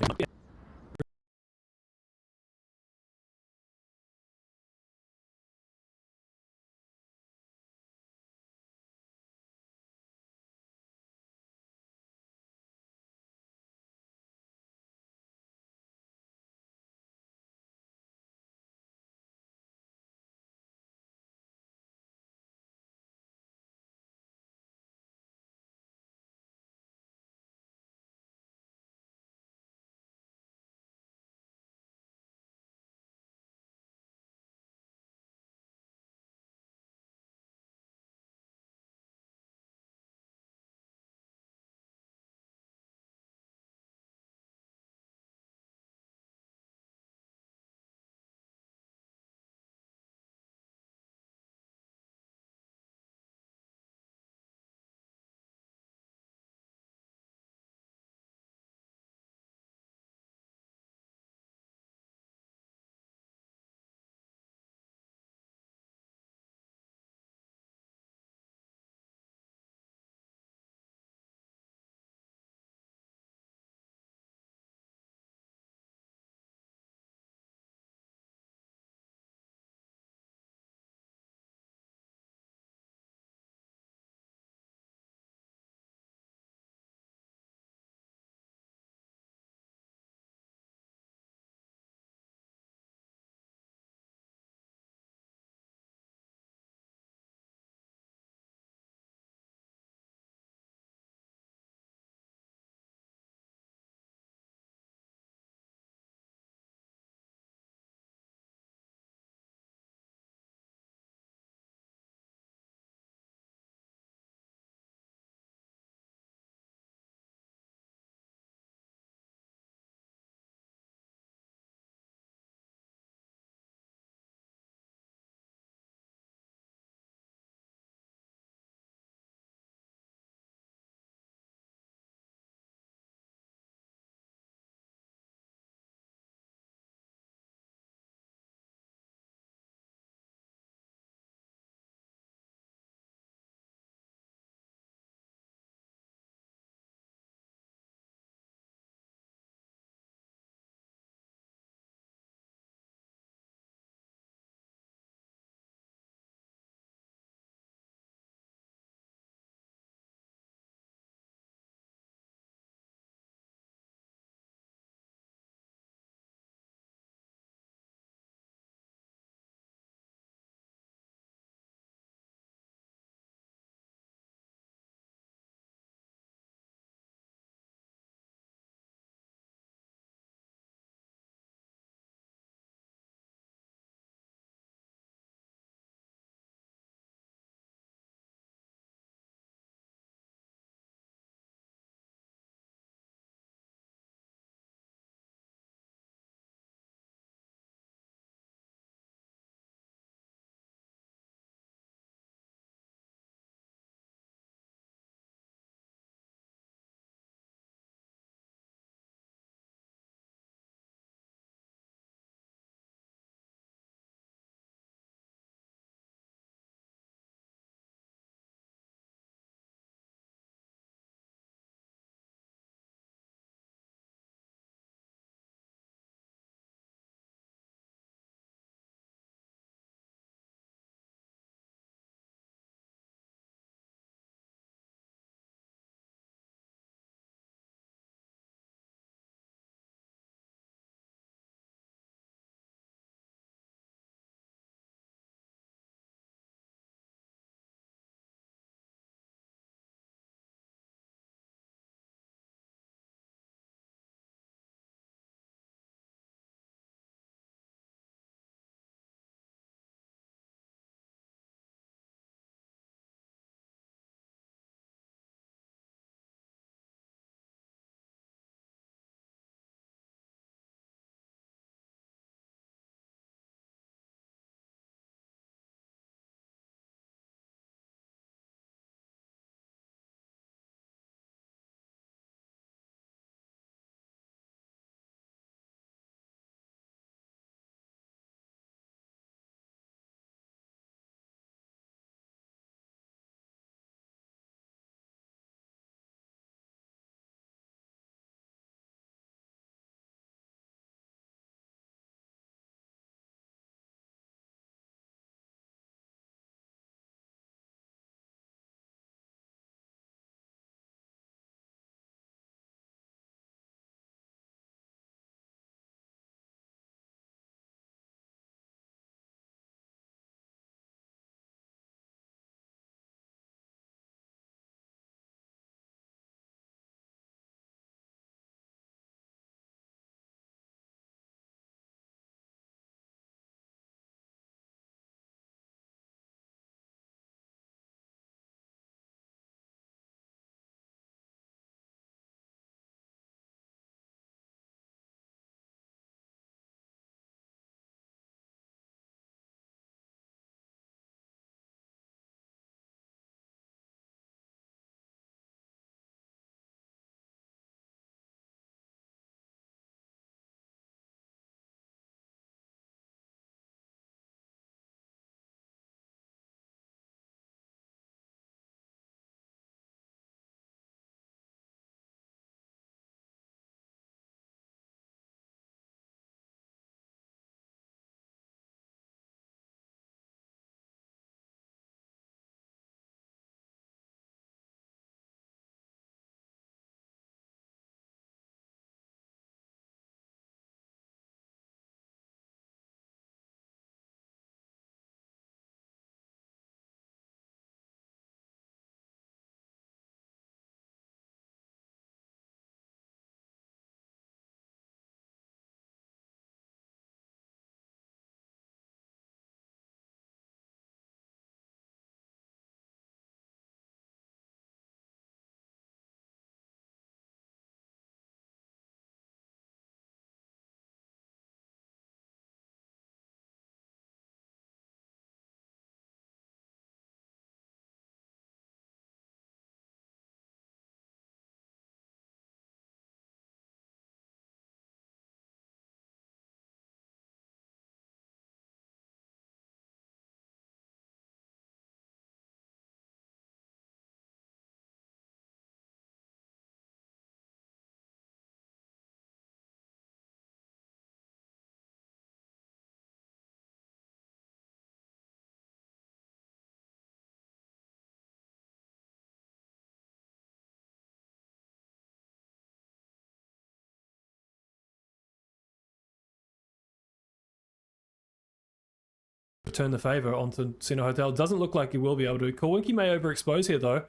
return the favor onto Center Hotel. Doesn't look like he will be able to. Korwinki may overexpose here though.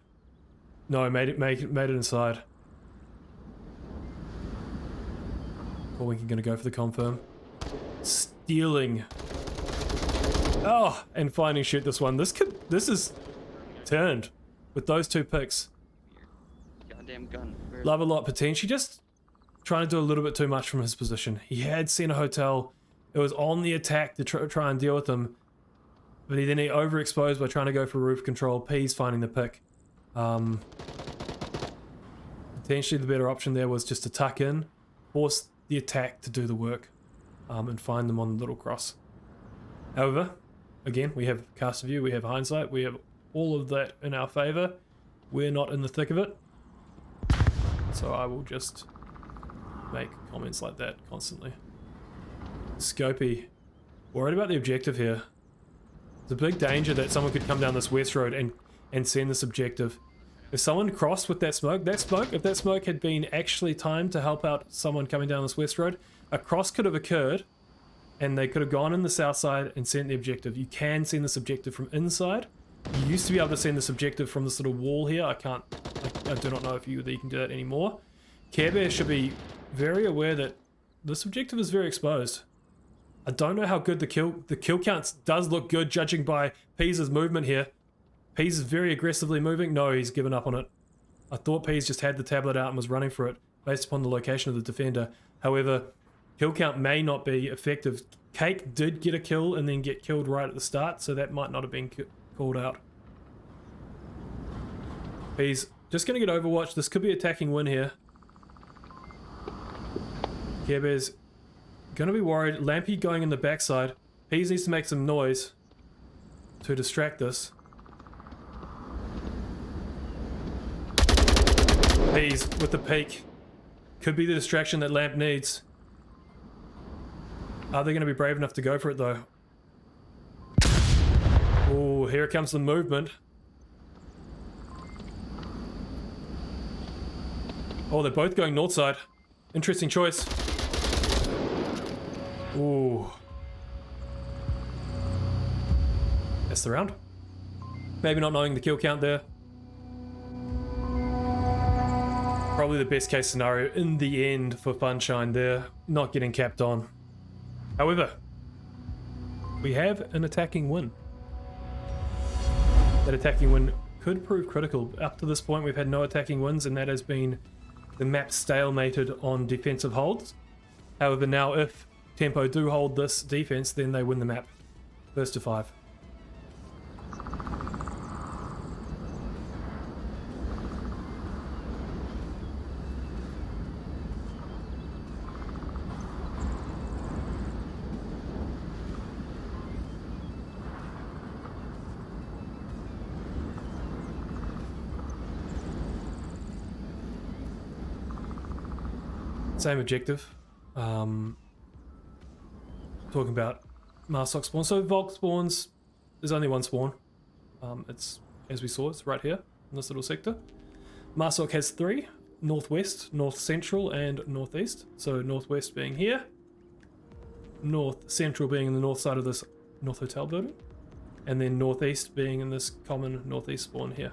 No, made it inside. Korwinki gonna go for the confirm. Stealing. Oh, and finding shoot this one. This is turned with those 2 picks. Goddamn gun. Love a lot potentially, just trying to do a little bit too much from his position. He had Center Hotel. It was on the attack to try and deal with him, but then he overexposed by trying to go for roof control. P's finding the pick. Potentially the better option there was just to tuck in, force the attack to do the work, and find them on the little cross. However, again, we have caster view, we have hindsight, we have all of that in our favor. We're not in the thick of it, so I will just make comments like that constantly. Scopy, worried about the objective here. There's a big danger that someone could come down this west road and send this objective. If someone crossed with that smoke, if that smoke had been actually timed to help out someone coming down this west road, a cross could have occurred and they could have gone in the south side and sent the objective. You can send this objective from inside. You used to be able to send this objective from this little wall here. I do not know if you can do that anymore. Care Bear should be very aware that this objective is very exposed. I don't know how good the kill count does look good judging by Peas' movement here. Peas is very aggressively moving. No, he's given up on it. I thought Peas just had the tablet out and was running for it based upon the location of the defender. However, kill count may not be effective. Cake did get a kill and then get killed right at the start, so that might not have been called out. Peas just going to get Overwatch. This could be attacking win here. Care Bear's going to be worried. Lampy going in the backside. Peas needs to make some noise to distract this. Peas with the peek. Could be the distraction that Lamp needs. Are they going to be brave enough to go for it though? Oh, here comes the movement. Oh, they're both going north side. Interesting choice. Ooh. That's the round. Maybe not knowing the kill count there. Probably the best case scenario in the end for Funshine there, not getting capped on. However, we have an attacking win. That attacking win could prove critical. Up to this point we've had no attacking wins, and that has been the map stalemated on defensive holds. However, now if Tempo do hold this defense, then they win the map. First to 5. Same objective. Talking about Marsoc spawn. So Volk spawns, there's only one spawn. It's, as we saw, it's right here in this little sector. Marsoc has 3, northwest, north central, and northeast. So northwest being here, north central being in the north side of this North Hotel building, and then northeast being in this common northeast spawn here.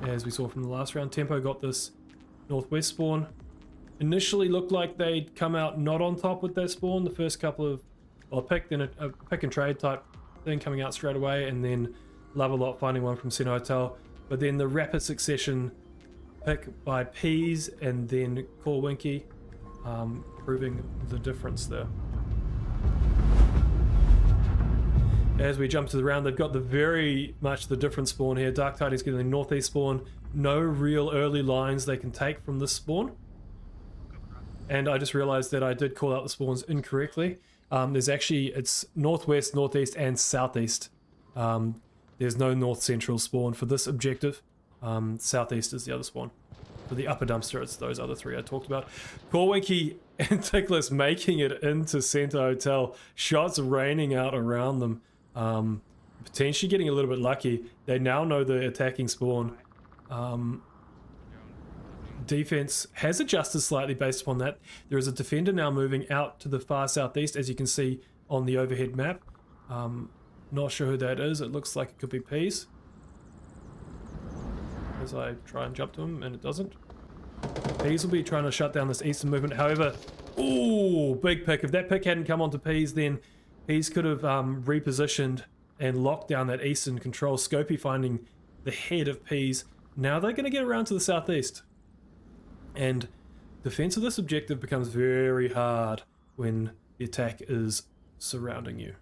As we saw from the last round, Tempo got this northwest spawn. Initially looked like they'd come out not on top with that spawn. The first couple of, well, pick, then a pick and trade type thing coming out straight away, and then Love a Lot finding one from Center Hotel. But then the rapid succession pick by Peas and then Korwinki, proving the difference there. As we jump to the round, they've got the very much the different spawn here. Dark Tidings getting the northeast spawn. No real early lines they can take from this spawn. And I just realized that I did call out the spawns incorrectly. There's actually, it's northwest, northeast, and southeast. There's no north central spawn for this objective. Southeast is the other spawn. For the upper dumpster, it's those other 3 I talked about. Korwinki and Tickless making it into Center Hotel. Shots raining out around them. Potentially getting a little bit lucky. They now know the attacking spawn. defense has adjusted slightly based upon that. There is a defender now moving out to the far southeast, as you can see on the overhead map. Not sure who that is. It looks like it could be Peas. As I try and jump to him, and it doesn't. Peas will be trying to shut down this eastern movement. However, ooh, big pick. If that pick hadn't come onto Peas, then Peas could have repositioned and locked down that eastern control. Scopey finding the head of Peas. Now they're going to get around to the southeast. And defense of this objective becomes very hard when the attack is surrounding you.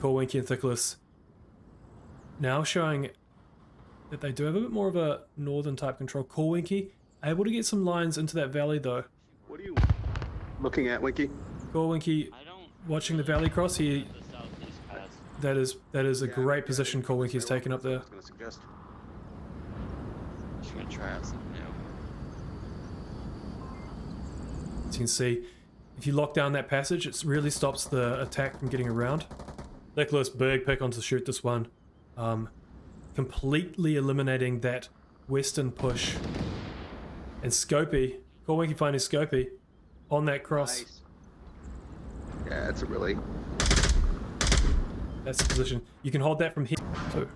Corwinky and Thickless now showing that they do have a bit more of a northern type control. Corwinky able to get some lines into that valley though. What are you looking at, Winky? Corwinky watching the valley cross here. That is a great position Corwinky's taken up there. I was gonna suggest. Just gonna try out something new. As you can see, if you lock down that passage, it really stops the attack from getting around. Nicholas, big pick on to shoot this one. Completely eliminating that western push. And Scopey, Corwinky finding Scopey on that cross. Nice. Yeah, it's a really... That's the position. You can hold that from here too.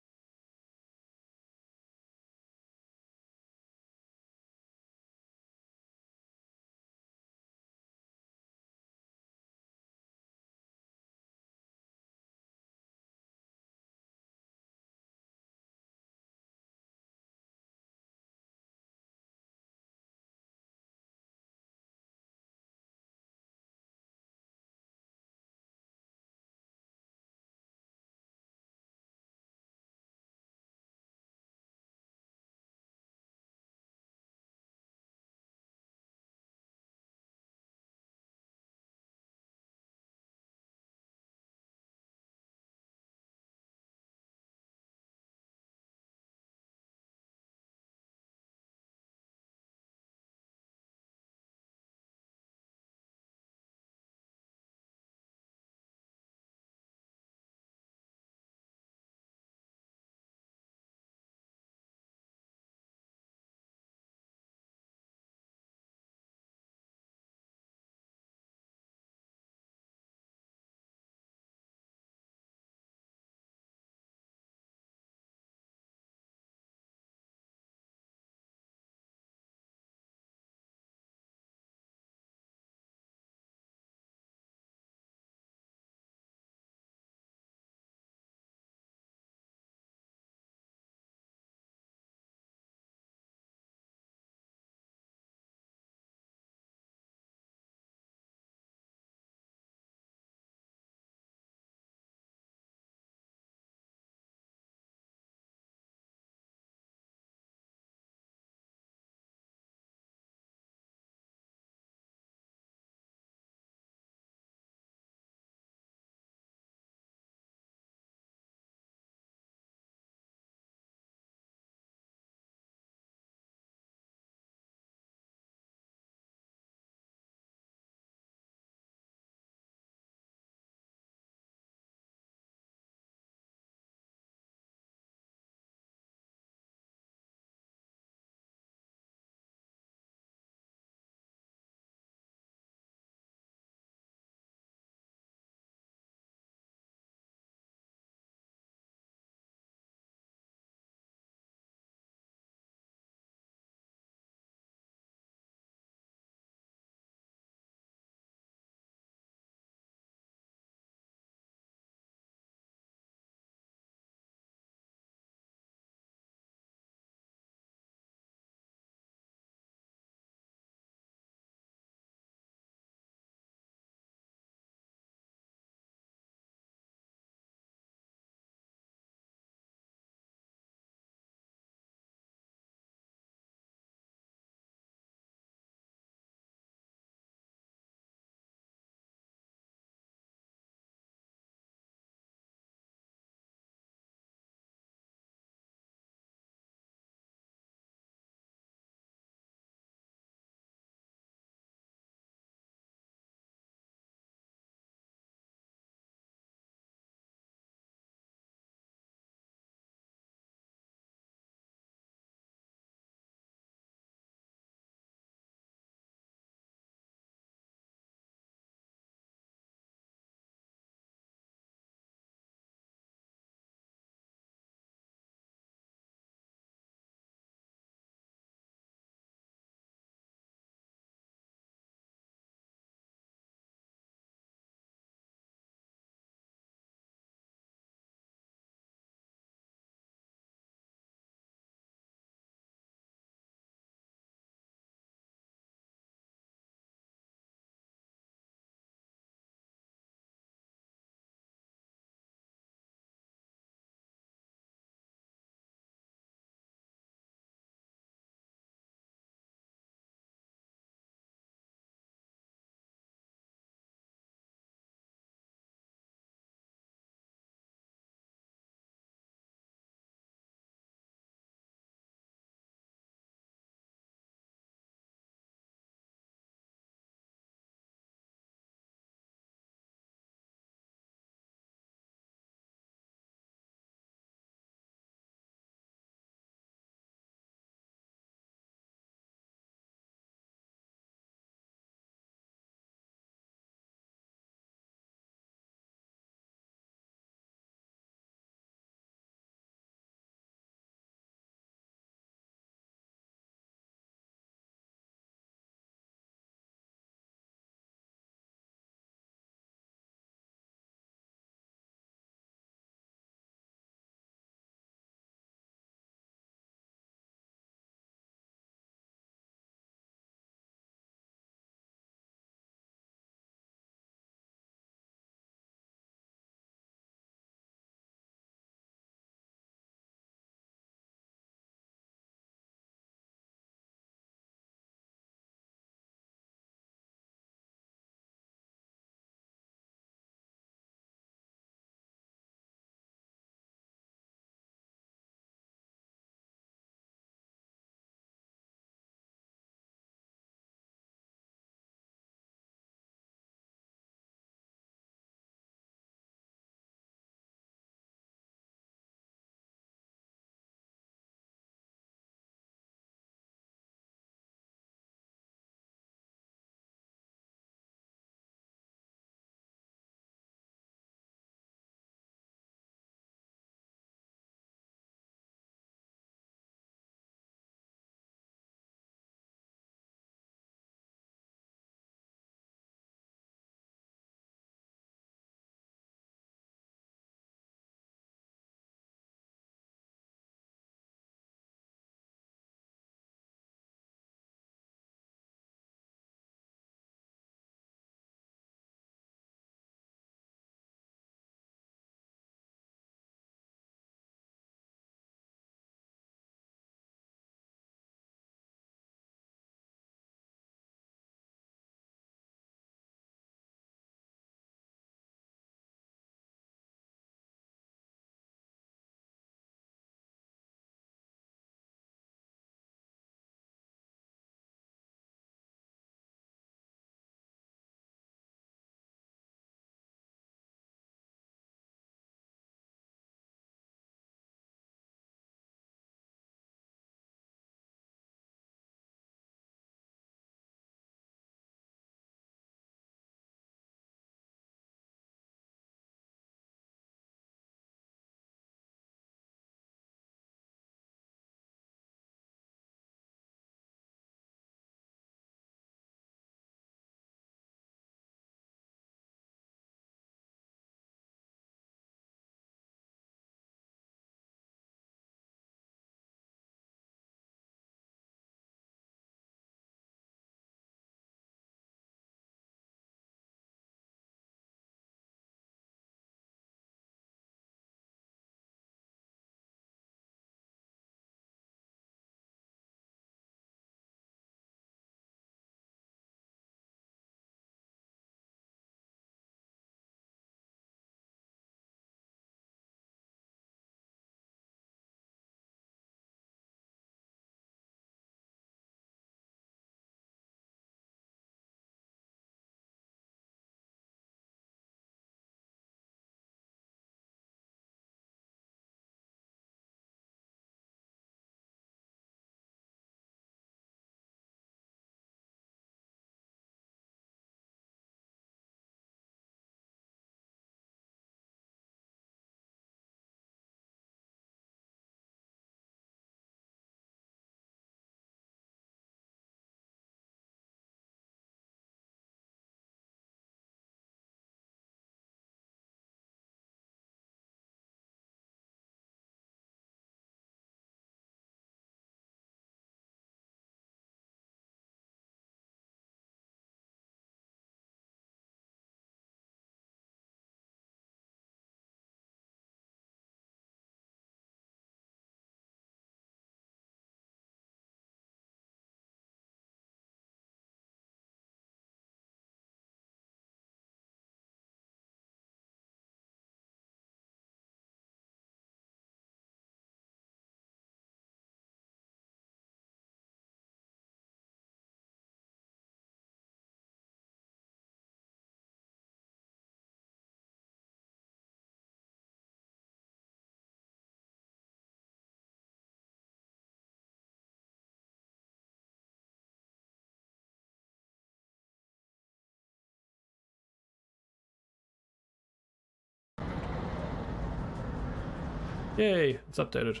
Yay, it's updated.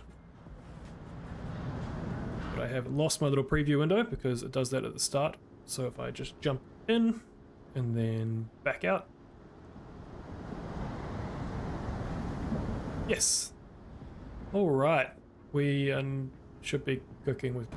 But I have lost my little preview window because it does that at the start. So if I just jump in and then back out. Yes. All right. We should be cooking with...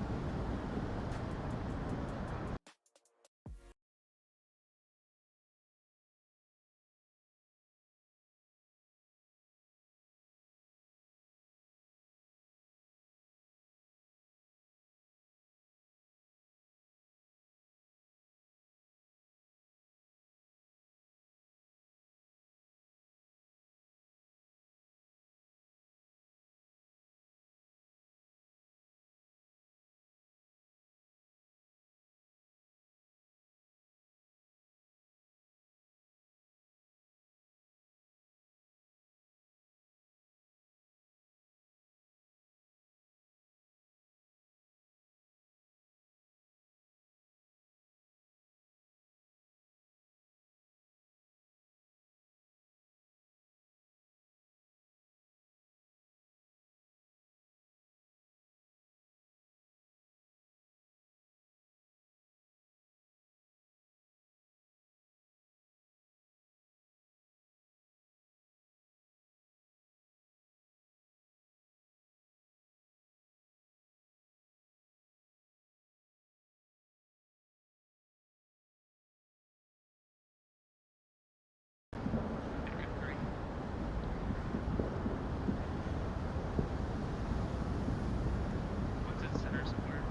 One's in center somewhere.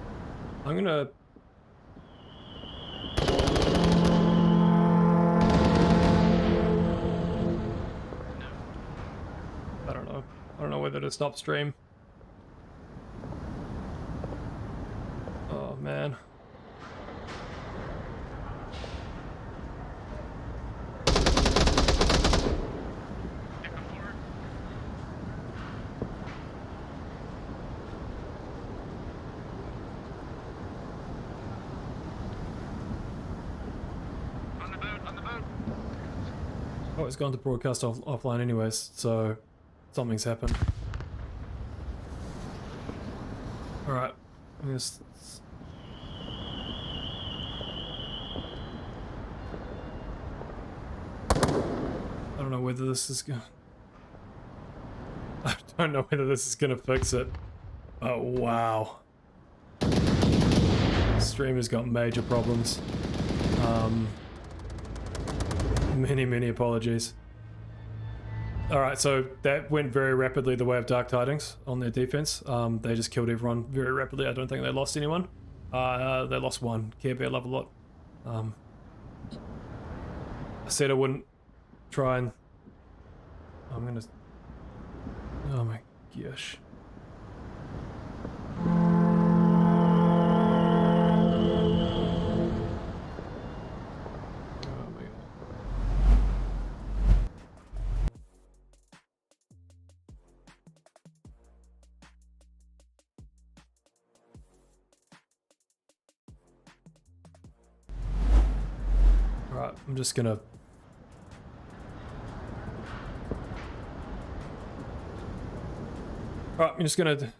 I'm gonna... No. I don't know. I don't know whether to stop stream. Oh, man. Pick up forward. On the boat, on the boat. Oh, it's gone to broadcast offline anyways, so something's happened. Alright. I don't know whether this is gonna... I don't know whether this is gonna fix it. Oh, wow. Streamer's got major problems. Many apologies. Alright, so that went very rapidly the way of Dark Tidings on their defense. They just killed everyone very rapidly. I don't think they lost anyone. They lost one. Care Bear love a lot. I said I wouldn't try and... I'm gonna... Oh my gosh. Alright, I'm just gonna... Alright, I'm just gonna...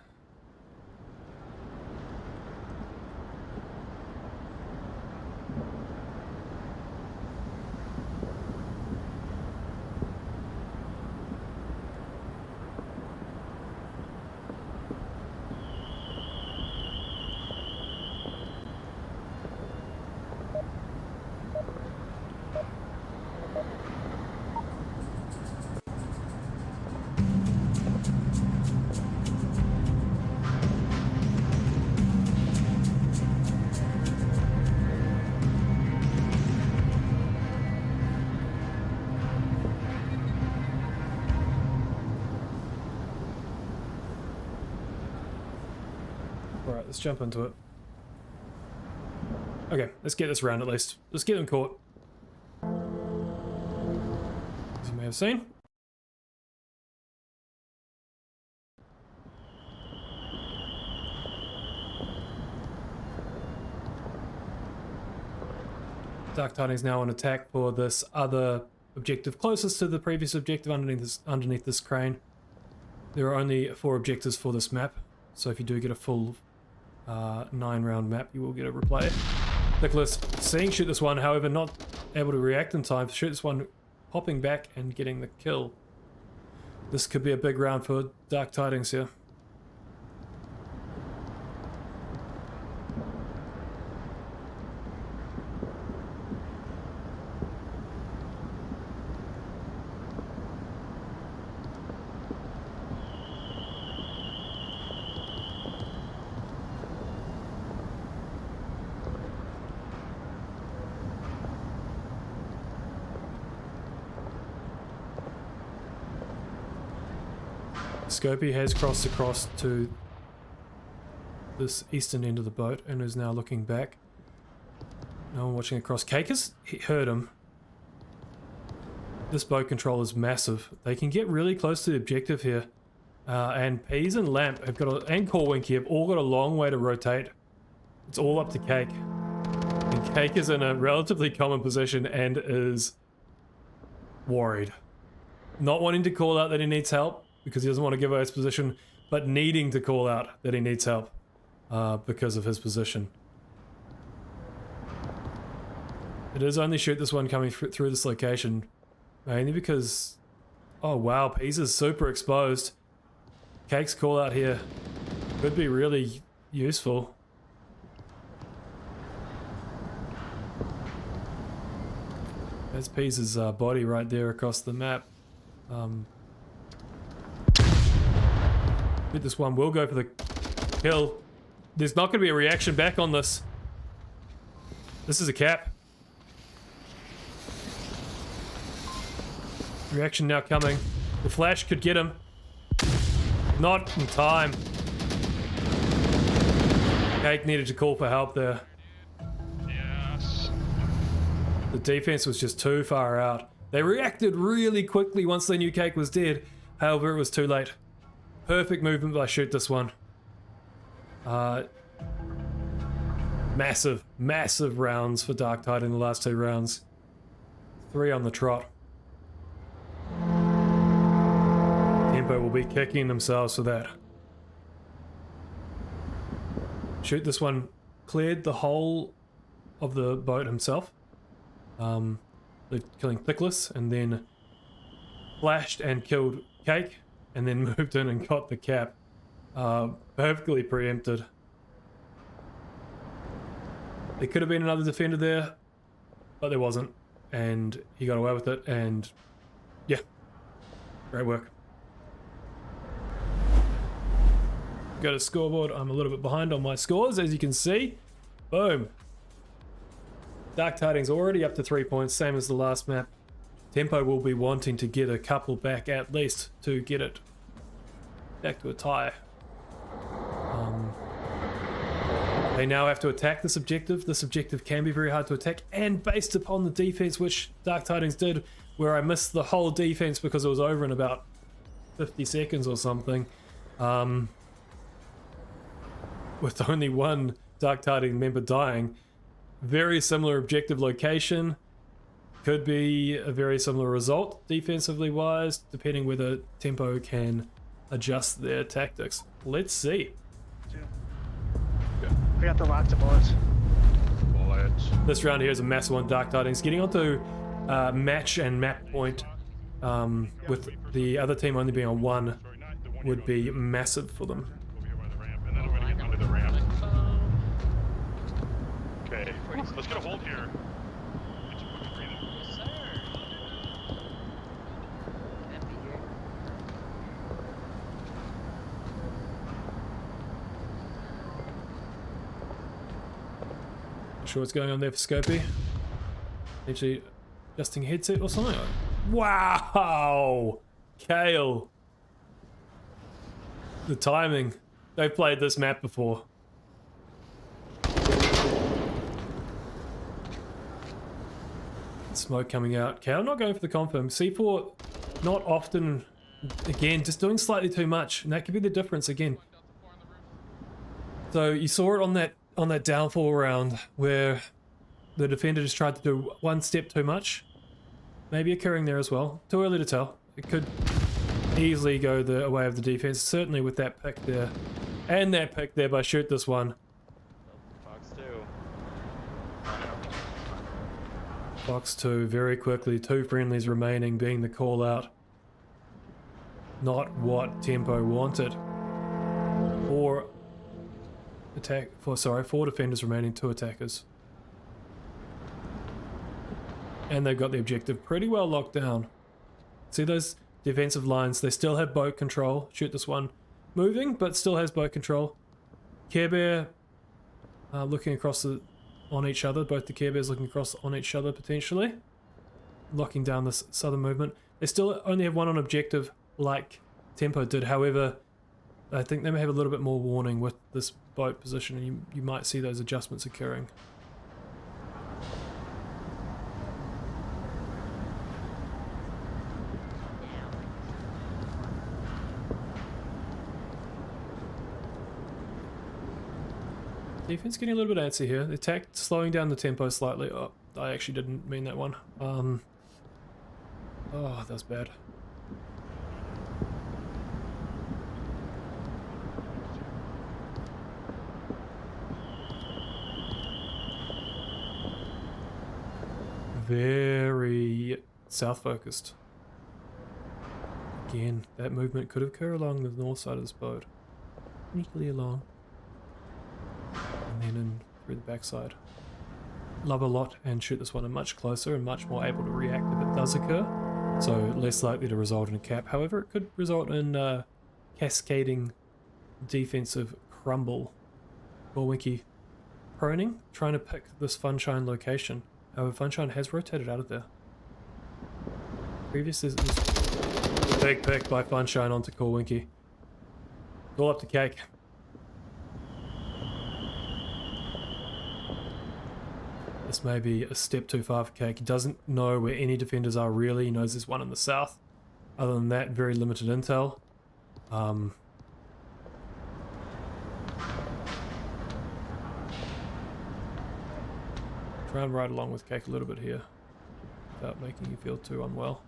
Alright, let's jump into it. Okay, let's get this round at least. Let's get them caught. As you may have seen. Dark Tidings now on attack for this other objective closest to the previous objective underneath this crane. There are only 4 objectives for this map, so if you do get a full 9-round map, you will get a replay. Nicholas seeing shoot this one, however not able to react in time to shoot this one, hopping back and getting the kill. This could be a big round for Dark Tidings here. Scopy has crossed across to this eastern end of the boat and is now looking back. No one watching across. Cake has heard him. This boat control is massive. They can get really close to the objective here. And Peas and Lamp have got and Corewinky have all got a long way to rotate. It's all up to Cake. And Cake is in a relatively common position and is worried. Not wanting to call out that he needs help, because he doesn't want to give away his position, but needing to call out that he needs help because of his position. It is only shoot this one coming through this location, mainly because, oh wow, Peas is super exposed. Cake's call out here could be really useful. There's Peas' body right there across the map. This one will go for the kill. There's not going to be a reaction back on this. This is a cap. Reaction now coming. The flash could get him. Not in time. Cake needed to call for help there. Yes. The defense was just too far out. They reacted really quickly once they knew Cake was dead. However, it was too late. Perfect movement by shoot this one. Massive, massive rounds for Dark Tide in the last 2 rounds. 3 on the trot. Tempo will be kicking themselves for that. Shoot this one cleared the whole of the boat himself. Killing Thickless, and then flashed and killed Cake. And then moved in and got the cap. Perfectly preempted. There could have been another defender there, but there wasn't. And he got away with it, and yeah, great work. Go to scoreboard. I'm a little bit behind on my scores, as you can see. Boom. Dark Tidings already up to 3 points, same as the last map. Tempo will be wanting to get a couple back at least to get it back to a tie. They now have to attack this objective. This objective can be very hard to attack, and based upon the defense, which Dark Tidings did, where I missed the whole defense because it was over in about 50 seconds or something, with only 1 Dark Tidings member dying. Very similar objective location. Could be a very similar result defensively wise, depending whether Tempo can adjust their tactics. Let's see. I got the lots of bullets. This round here is a massive one. Dark Tidings getting onto match and map point with the other team only being on 1 would be massive for them. Okay, let's get a hold here. Yes, sir. Can't be here. Not sure what's going on there for Scopy. Actually, adjusting headset or something. Wow! Kale. The timing. They've played this map before. Smoke coming out. Kale not going for the confirm. C4 not often. Again, just doing slightly too much, and that could be the difference again. So you saw it on that downfall round where the defender just tried to do 1 step too much. Maybe occurring there as well. Too early to tell. It could easily go the way of the defense, certainly with that pick there. And that pick there by shoot this one. Fox 2. Fox 2 very quickly, 2 friendlies remaining being the call out. Not what Tempo wanted. Four defenders remaining, 2 attackers. And they've got the objective pretty well locked down. See those defensive lines, they still have boat control. Shoot this one. Moving, but still has boat control. Care Bear looking across on each other. Both the Care Bears looking across on each other potentially. Locking down this southern movement. They still only have 1 on objective like Tempo did. However, I think they may have a little bit more warning with this boat position, and you might see those adjustments occurring. Defense getting a little bit antsy here. The attack slowing down the tempo slightly. Oh, I actually didn't mean that one. Oh, that's bad. Very south focused. Again, that movement could occur along the north side of this boat. Neatly along. And then in through the backside. Love a lot and shoot this one and much closer and much more able to react if it does occur. So less likely to result in a cap. However, it could result in cascading defensive crumble. Gorwinky proning, trying to pick this Funshine location. However, Funshine has rotated out of there. Previous is big pick by Funshine onto Gorwinky. All up to Cake. This may be a step too far for Cake. He doesn't know where any defenders are really. He knows there's one in the south. Other than that, very limited intel. Try and ride along with Cake a little bit here without making you feel too unwell.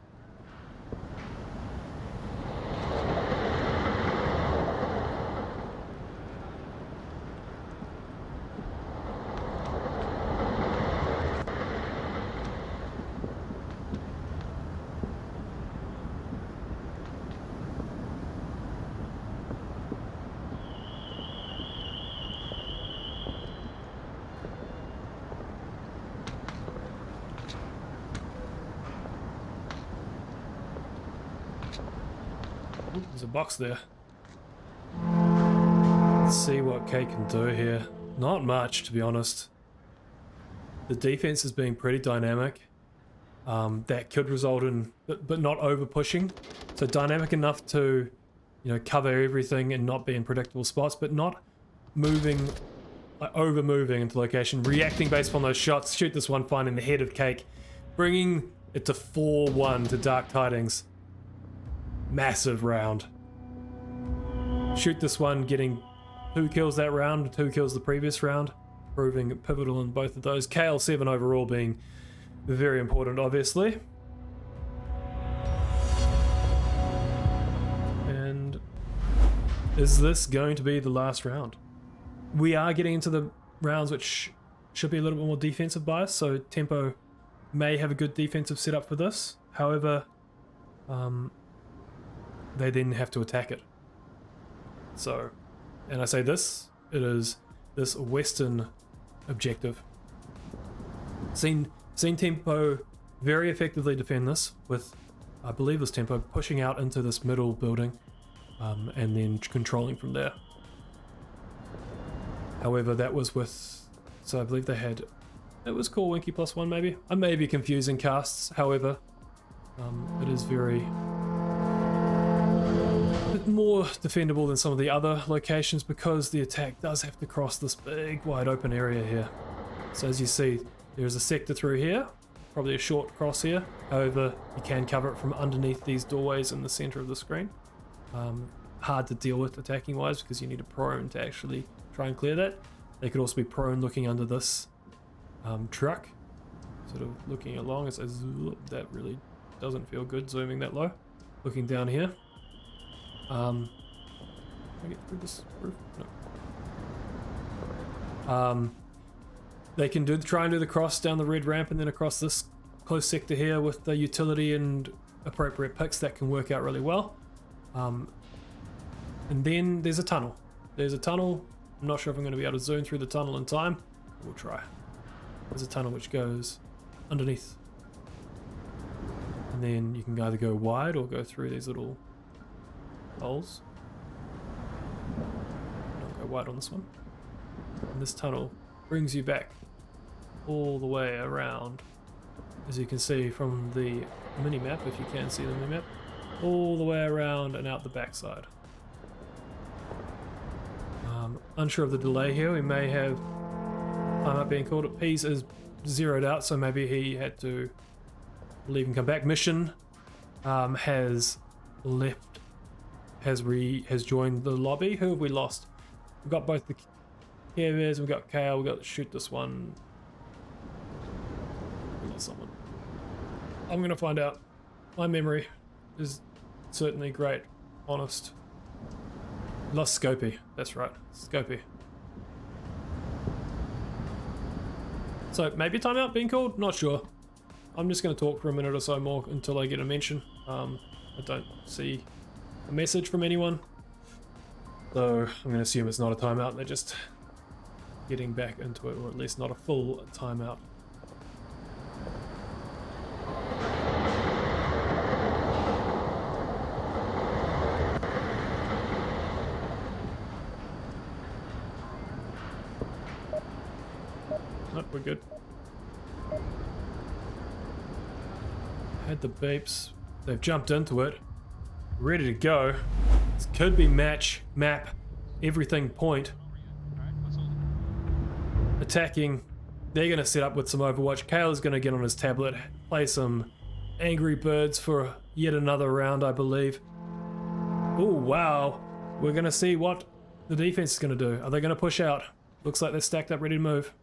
There's a box there. Let's see what Cake can do here. Not much, to be honest. The defense is being pretty dynamic. That could result in, but not over pushing. So dynamic enough to, cover everything and not be in predictable spots, but not moving, over moving into location, reacting based on those shots. Shoot this one, finding the head of Cake, bringing it to 4-1 to Dark Tidings. Massive round. Shoot this one, getting 2 kills that round, 2 kills the previous round, proving pivotal in both of those. KL7 overall being very important, obviously. And is this going to be the last round? We are getting into the rounds which should be a little bit more defensive bias, so Tempo may have a good defensive setup for this. However, they then have to attack it. So, and I say this, it is this western objective. Seen Tempo very effectively defend this with, I believe this Tempo pushing out into this middle building and then controlling from there. However, that was with, so I believe they had, it was Gorwinky +1 maybe. I may be confusing casts, however, it is very more defendable than some of the other locations because the attack does have to cross this big wide open area here. So as you see, there's a sector through here, probably a short cross here. However, you can cover it from underneath these doorways in the center of the screen. Hard to deal with attacking wise because you need a prone to actually try and clear that. They could also be prone looking under this truck, sort of looking along. It says that really doesn't feel good zooming that low. Looking down here. Can I get through this roof? No. They can try and do the cross down the red ramp and then across this close sector here with the utility and appropriate picks. That can work out really well. And then there's a tunnel. There's a tunnel. I'm not sure if I'm going to be able to zoom through the tunnel in time. We'll try. There's a tunnel which goes underneath. And then you can either go wide or go through these little holes. I'll go wide on this one. And this tunnel brings you back all the way around, as you can see from the mini-map, if you can see the mini-map, all the way around and out the backside. Unsure of the delay here. We may have time up being called. Peas is zeroed out, so maybe he had to leave and come back. Mission has left, has joined the lobby. Who have we lost? We've got both the Care Bears, we've got Kale, we've got to shoot this one. We lost someone. I'm gonna find out. My memory is certainly great. Honest. Lost Scopy. That's right. Scopy. So maybe timeout being called? Not sure. I'm just going to talk for a minute or so more until I get a mention. I don't see a message from anyone. So I'm going to assume it's not a timeout. They're just getting back into it, or at least not a full timeout. Nope, we're good. Had the beeps. They've jumped into it. Ready to go. This could be match, map, everything point. Attacking. They're going to set up with some Overwatch. Kale is going to get on his tablet, play some Angry Birds for yet another round, I believe. Oh, wow. We're going to see what the defense is going to do. Are they going to push out? Looks like they're stacked up, ready to move.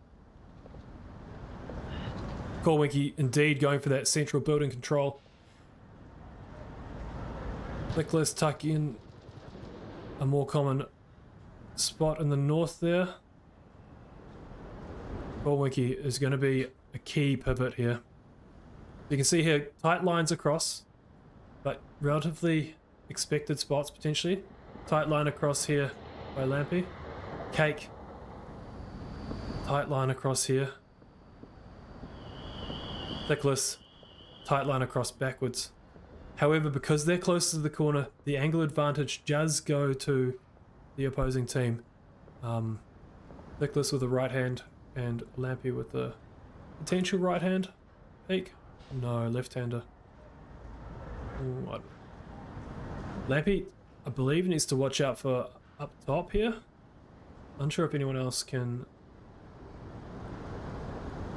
Corwinky indeed going for that central building control. Nicholas tuck in a more common spot in the north there. Corwinky is going to be a key pivot here. You can see here tight lines across, but relatively expected spots potentially. Tight line across here by Lampy. Cake. Tight line across here. Nicholas, tight line across backwards. However, because they're closer to the corner, the angle advantage does go to the opposing team. Nicholas with the right hand and Lampy with the potential right hand peek. No, left-hander. Lampy, I believe, needs to watch out for up top here. Unsure if anyone else can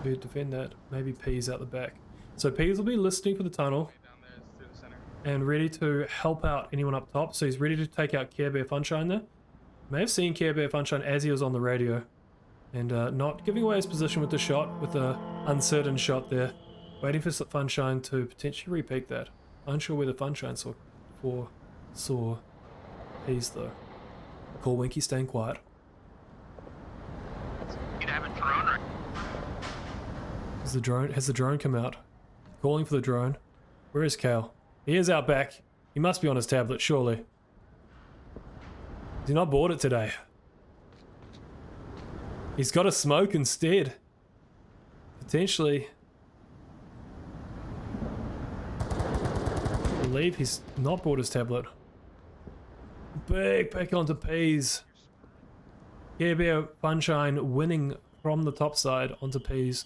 defend that. Maybe Peas out the back. So Peas will be listening for the tunnel and ready to help out anyone up top. So he's ready to take out Care Bear Funshine there. May have seen Care Bear Funshine as he was on the radio, and not giving away his position with the shot, with the uncertain shot there. Waiting for Funshine to potentially repeat that. Unsure where the Funshine saw Peas though. Corwinky staying quiet. You have a drone right? Has the drone come out? Calling for the drone. Where is Cal? He is out back. He must be on his tablet, surely. Is he not bought it today? He's got a smoke instead. Potentially. I believe he's not bought his tablet. Big pick onto Peas. Care Bear Funshine winning from the top side onto Peas.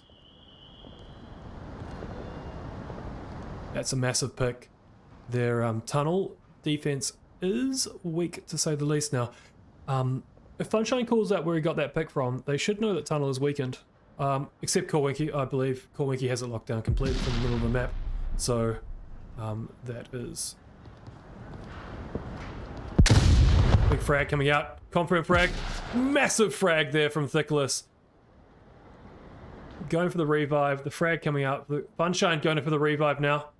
That's a massive pick. Their tunnel defense is weak, to say the least now. If Funshine calls out where he got that pick from, they should know that tunnel is weakened. Except Corwinky, I believe Corwinky has it locked down completely from the middle of the map. So, that is... Big frag coming out. Confirm frag. Massive frag there from Thickles. Going for the revive. The frag coming out. Funshine going for the revive now.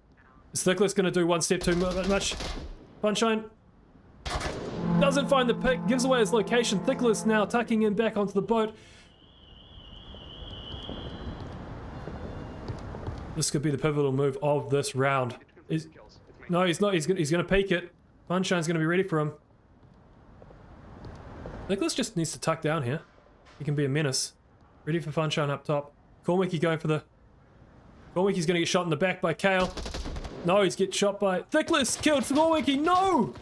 Is Thickles going to do one step too much? Funshine. Doesn't find the pick, gives away his location. Thickless now tucking in back onto the boat. This could be the pivotal move of this round. No, he's not. He's gonna peek it. Funshine's gonna be ready for him. Nicholas just needs to tuck down here. He can be a menace. Ready for Funshine up top. Cornwicky going for the... Cornwicky's gonna get shot in the back by Kale. No, he's get shot by... Thickless killed Cornwicky. No!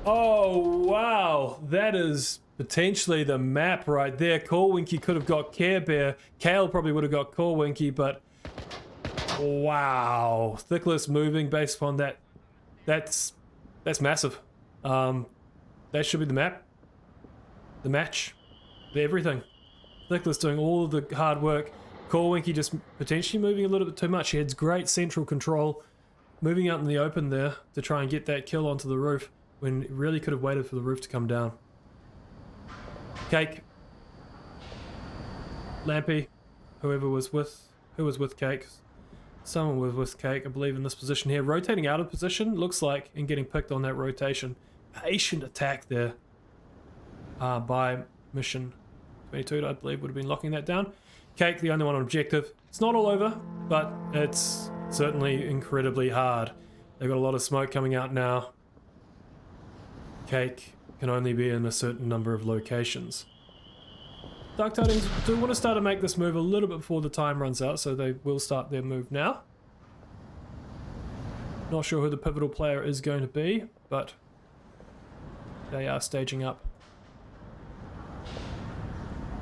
Oh, wow. That is potentially the map right there. Cornwicky could have got Care Bear. Kale probably would have got Cornwicky, but... Wow. Thickless moving based upon that. That's massive. That should be the map. The match. Everything. Thickless doing all of the hard work. Cornwicky just potentially moving a little bit too much. He has great central control. Moving out in the open there to try and get that kill onto the roof when he really could have waited for the roof to come down. Cake. Lampy. Who was with Cake. Someone was with Cake, I believe, in this position here. Rotating out of position, looks like, and getting picked on that rotation. Patient attack there by Mission 22, I believe, would have been locking that down. Cake, the only one on objective. It's not all over, but it's certainly incredibly hard. They've got a lot of smoke coming out now. Cake can only be in a certain number of locations. Dark Tidings do want to start to make this move a little bit before the time runs out, so they will start their move now. Not sure who the pivotal player is going to be, but they are staging up.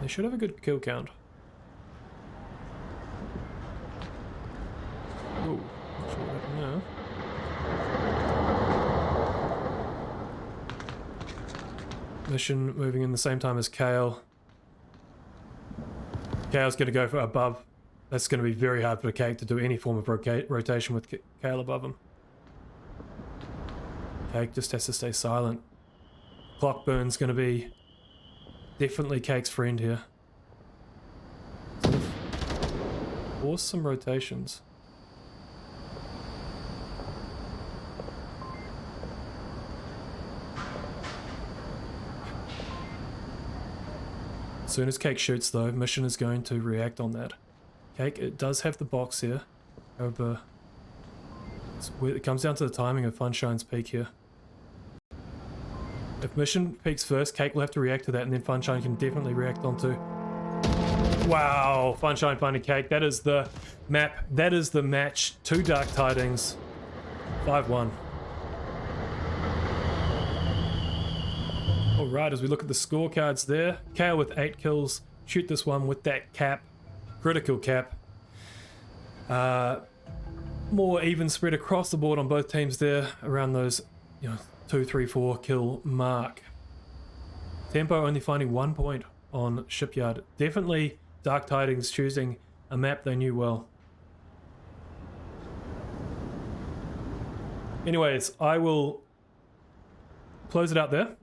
They should have a good kill count. Ooh, not sure what happened there. Mission moving in the same time as Kale. Kale's going to go for above. That's going to be very hard for Cake to do any form of rotation with Kale above him. Cake just has to stay silent. Clockburn's going to be definitely Cake's friend here. Force some rotations. As soon as Cake shoots though, Mission is going to react on that. Cake, it does have the box here. However, it comes down to the timing of Funshine's peak here. If Mission peaks first, Cake will have to react to that, and then Funshine can definitely react onto. Wow, Funshine finding Cake. That is the map. That is the match. 2 Dark Tidings. 5-1. Alright, as we look at the scorecards there, Kale with 8 kills, shoot this one with that cap, critical cap. More even spread across the board on both teams there, around those, 2, 3, 4 kill mark. Tempo only finding 1 point on Shipyard. Definitely Dark Tidings choosing a map they knew well. Anyways, I will close it out there.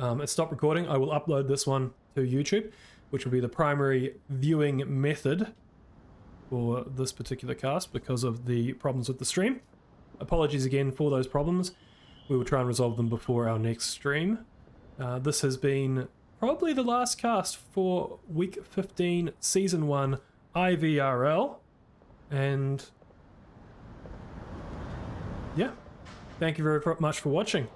It's stopped recording. I will upload this one to YouTube, which will be the primary viewing method for this particular cast because of the problems with the stream. Apologies again for those problems. We will try and resolve them before our next stream. This has been probably the last cast for week 15, season 1 IVRL. And yeah, thank you very much for watching.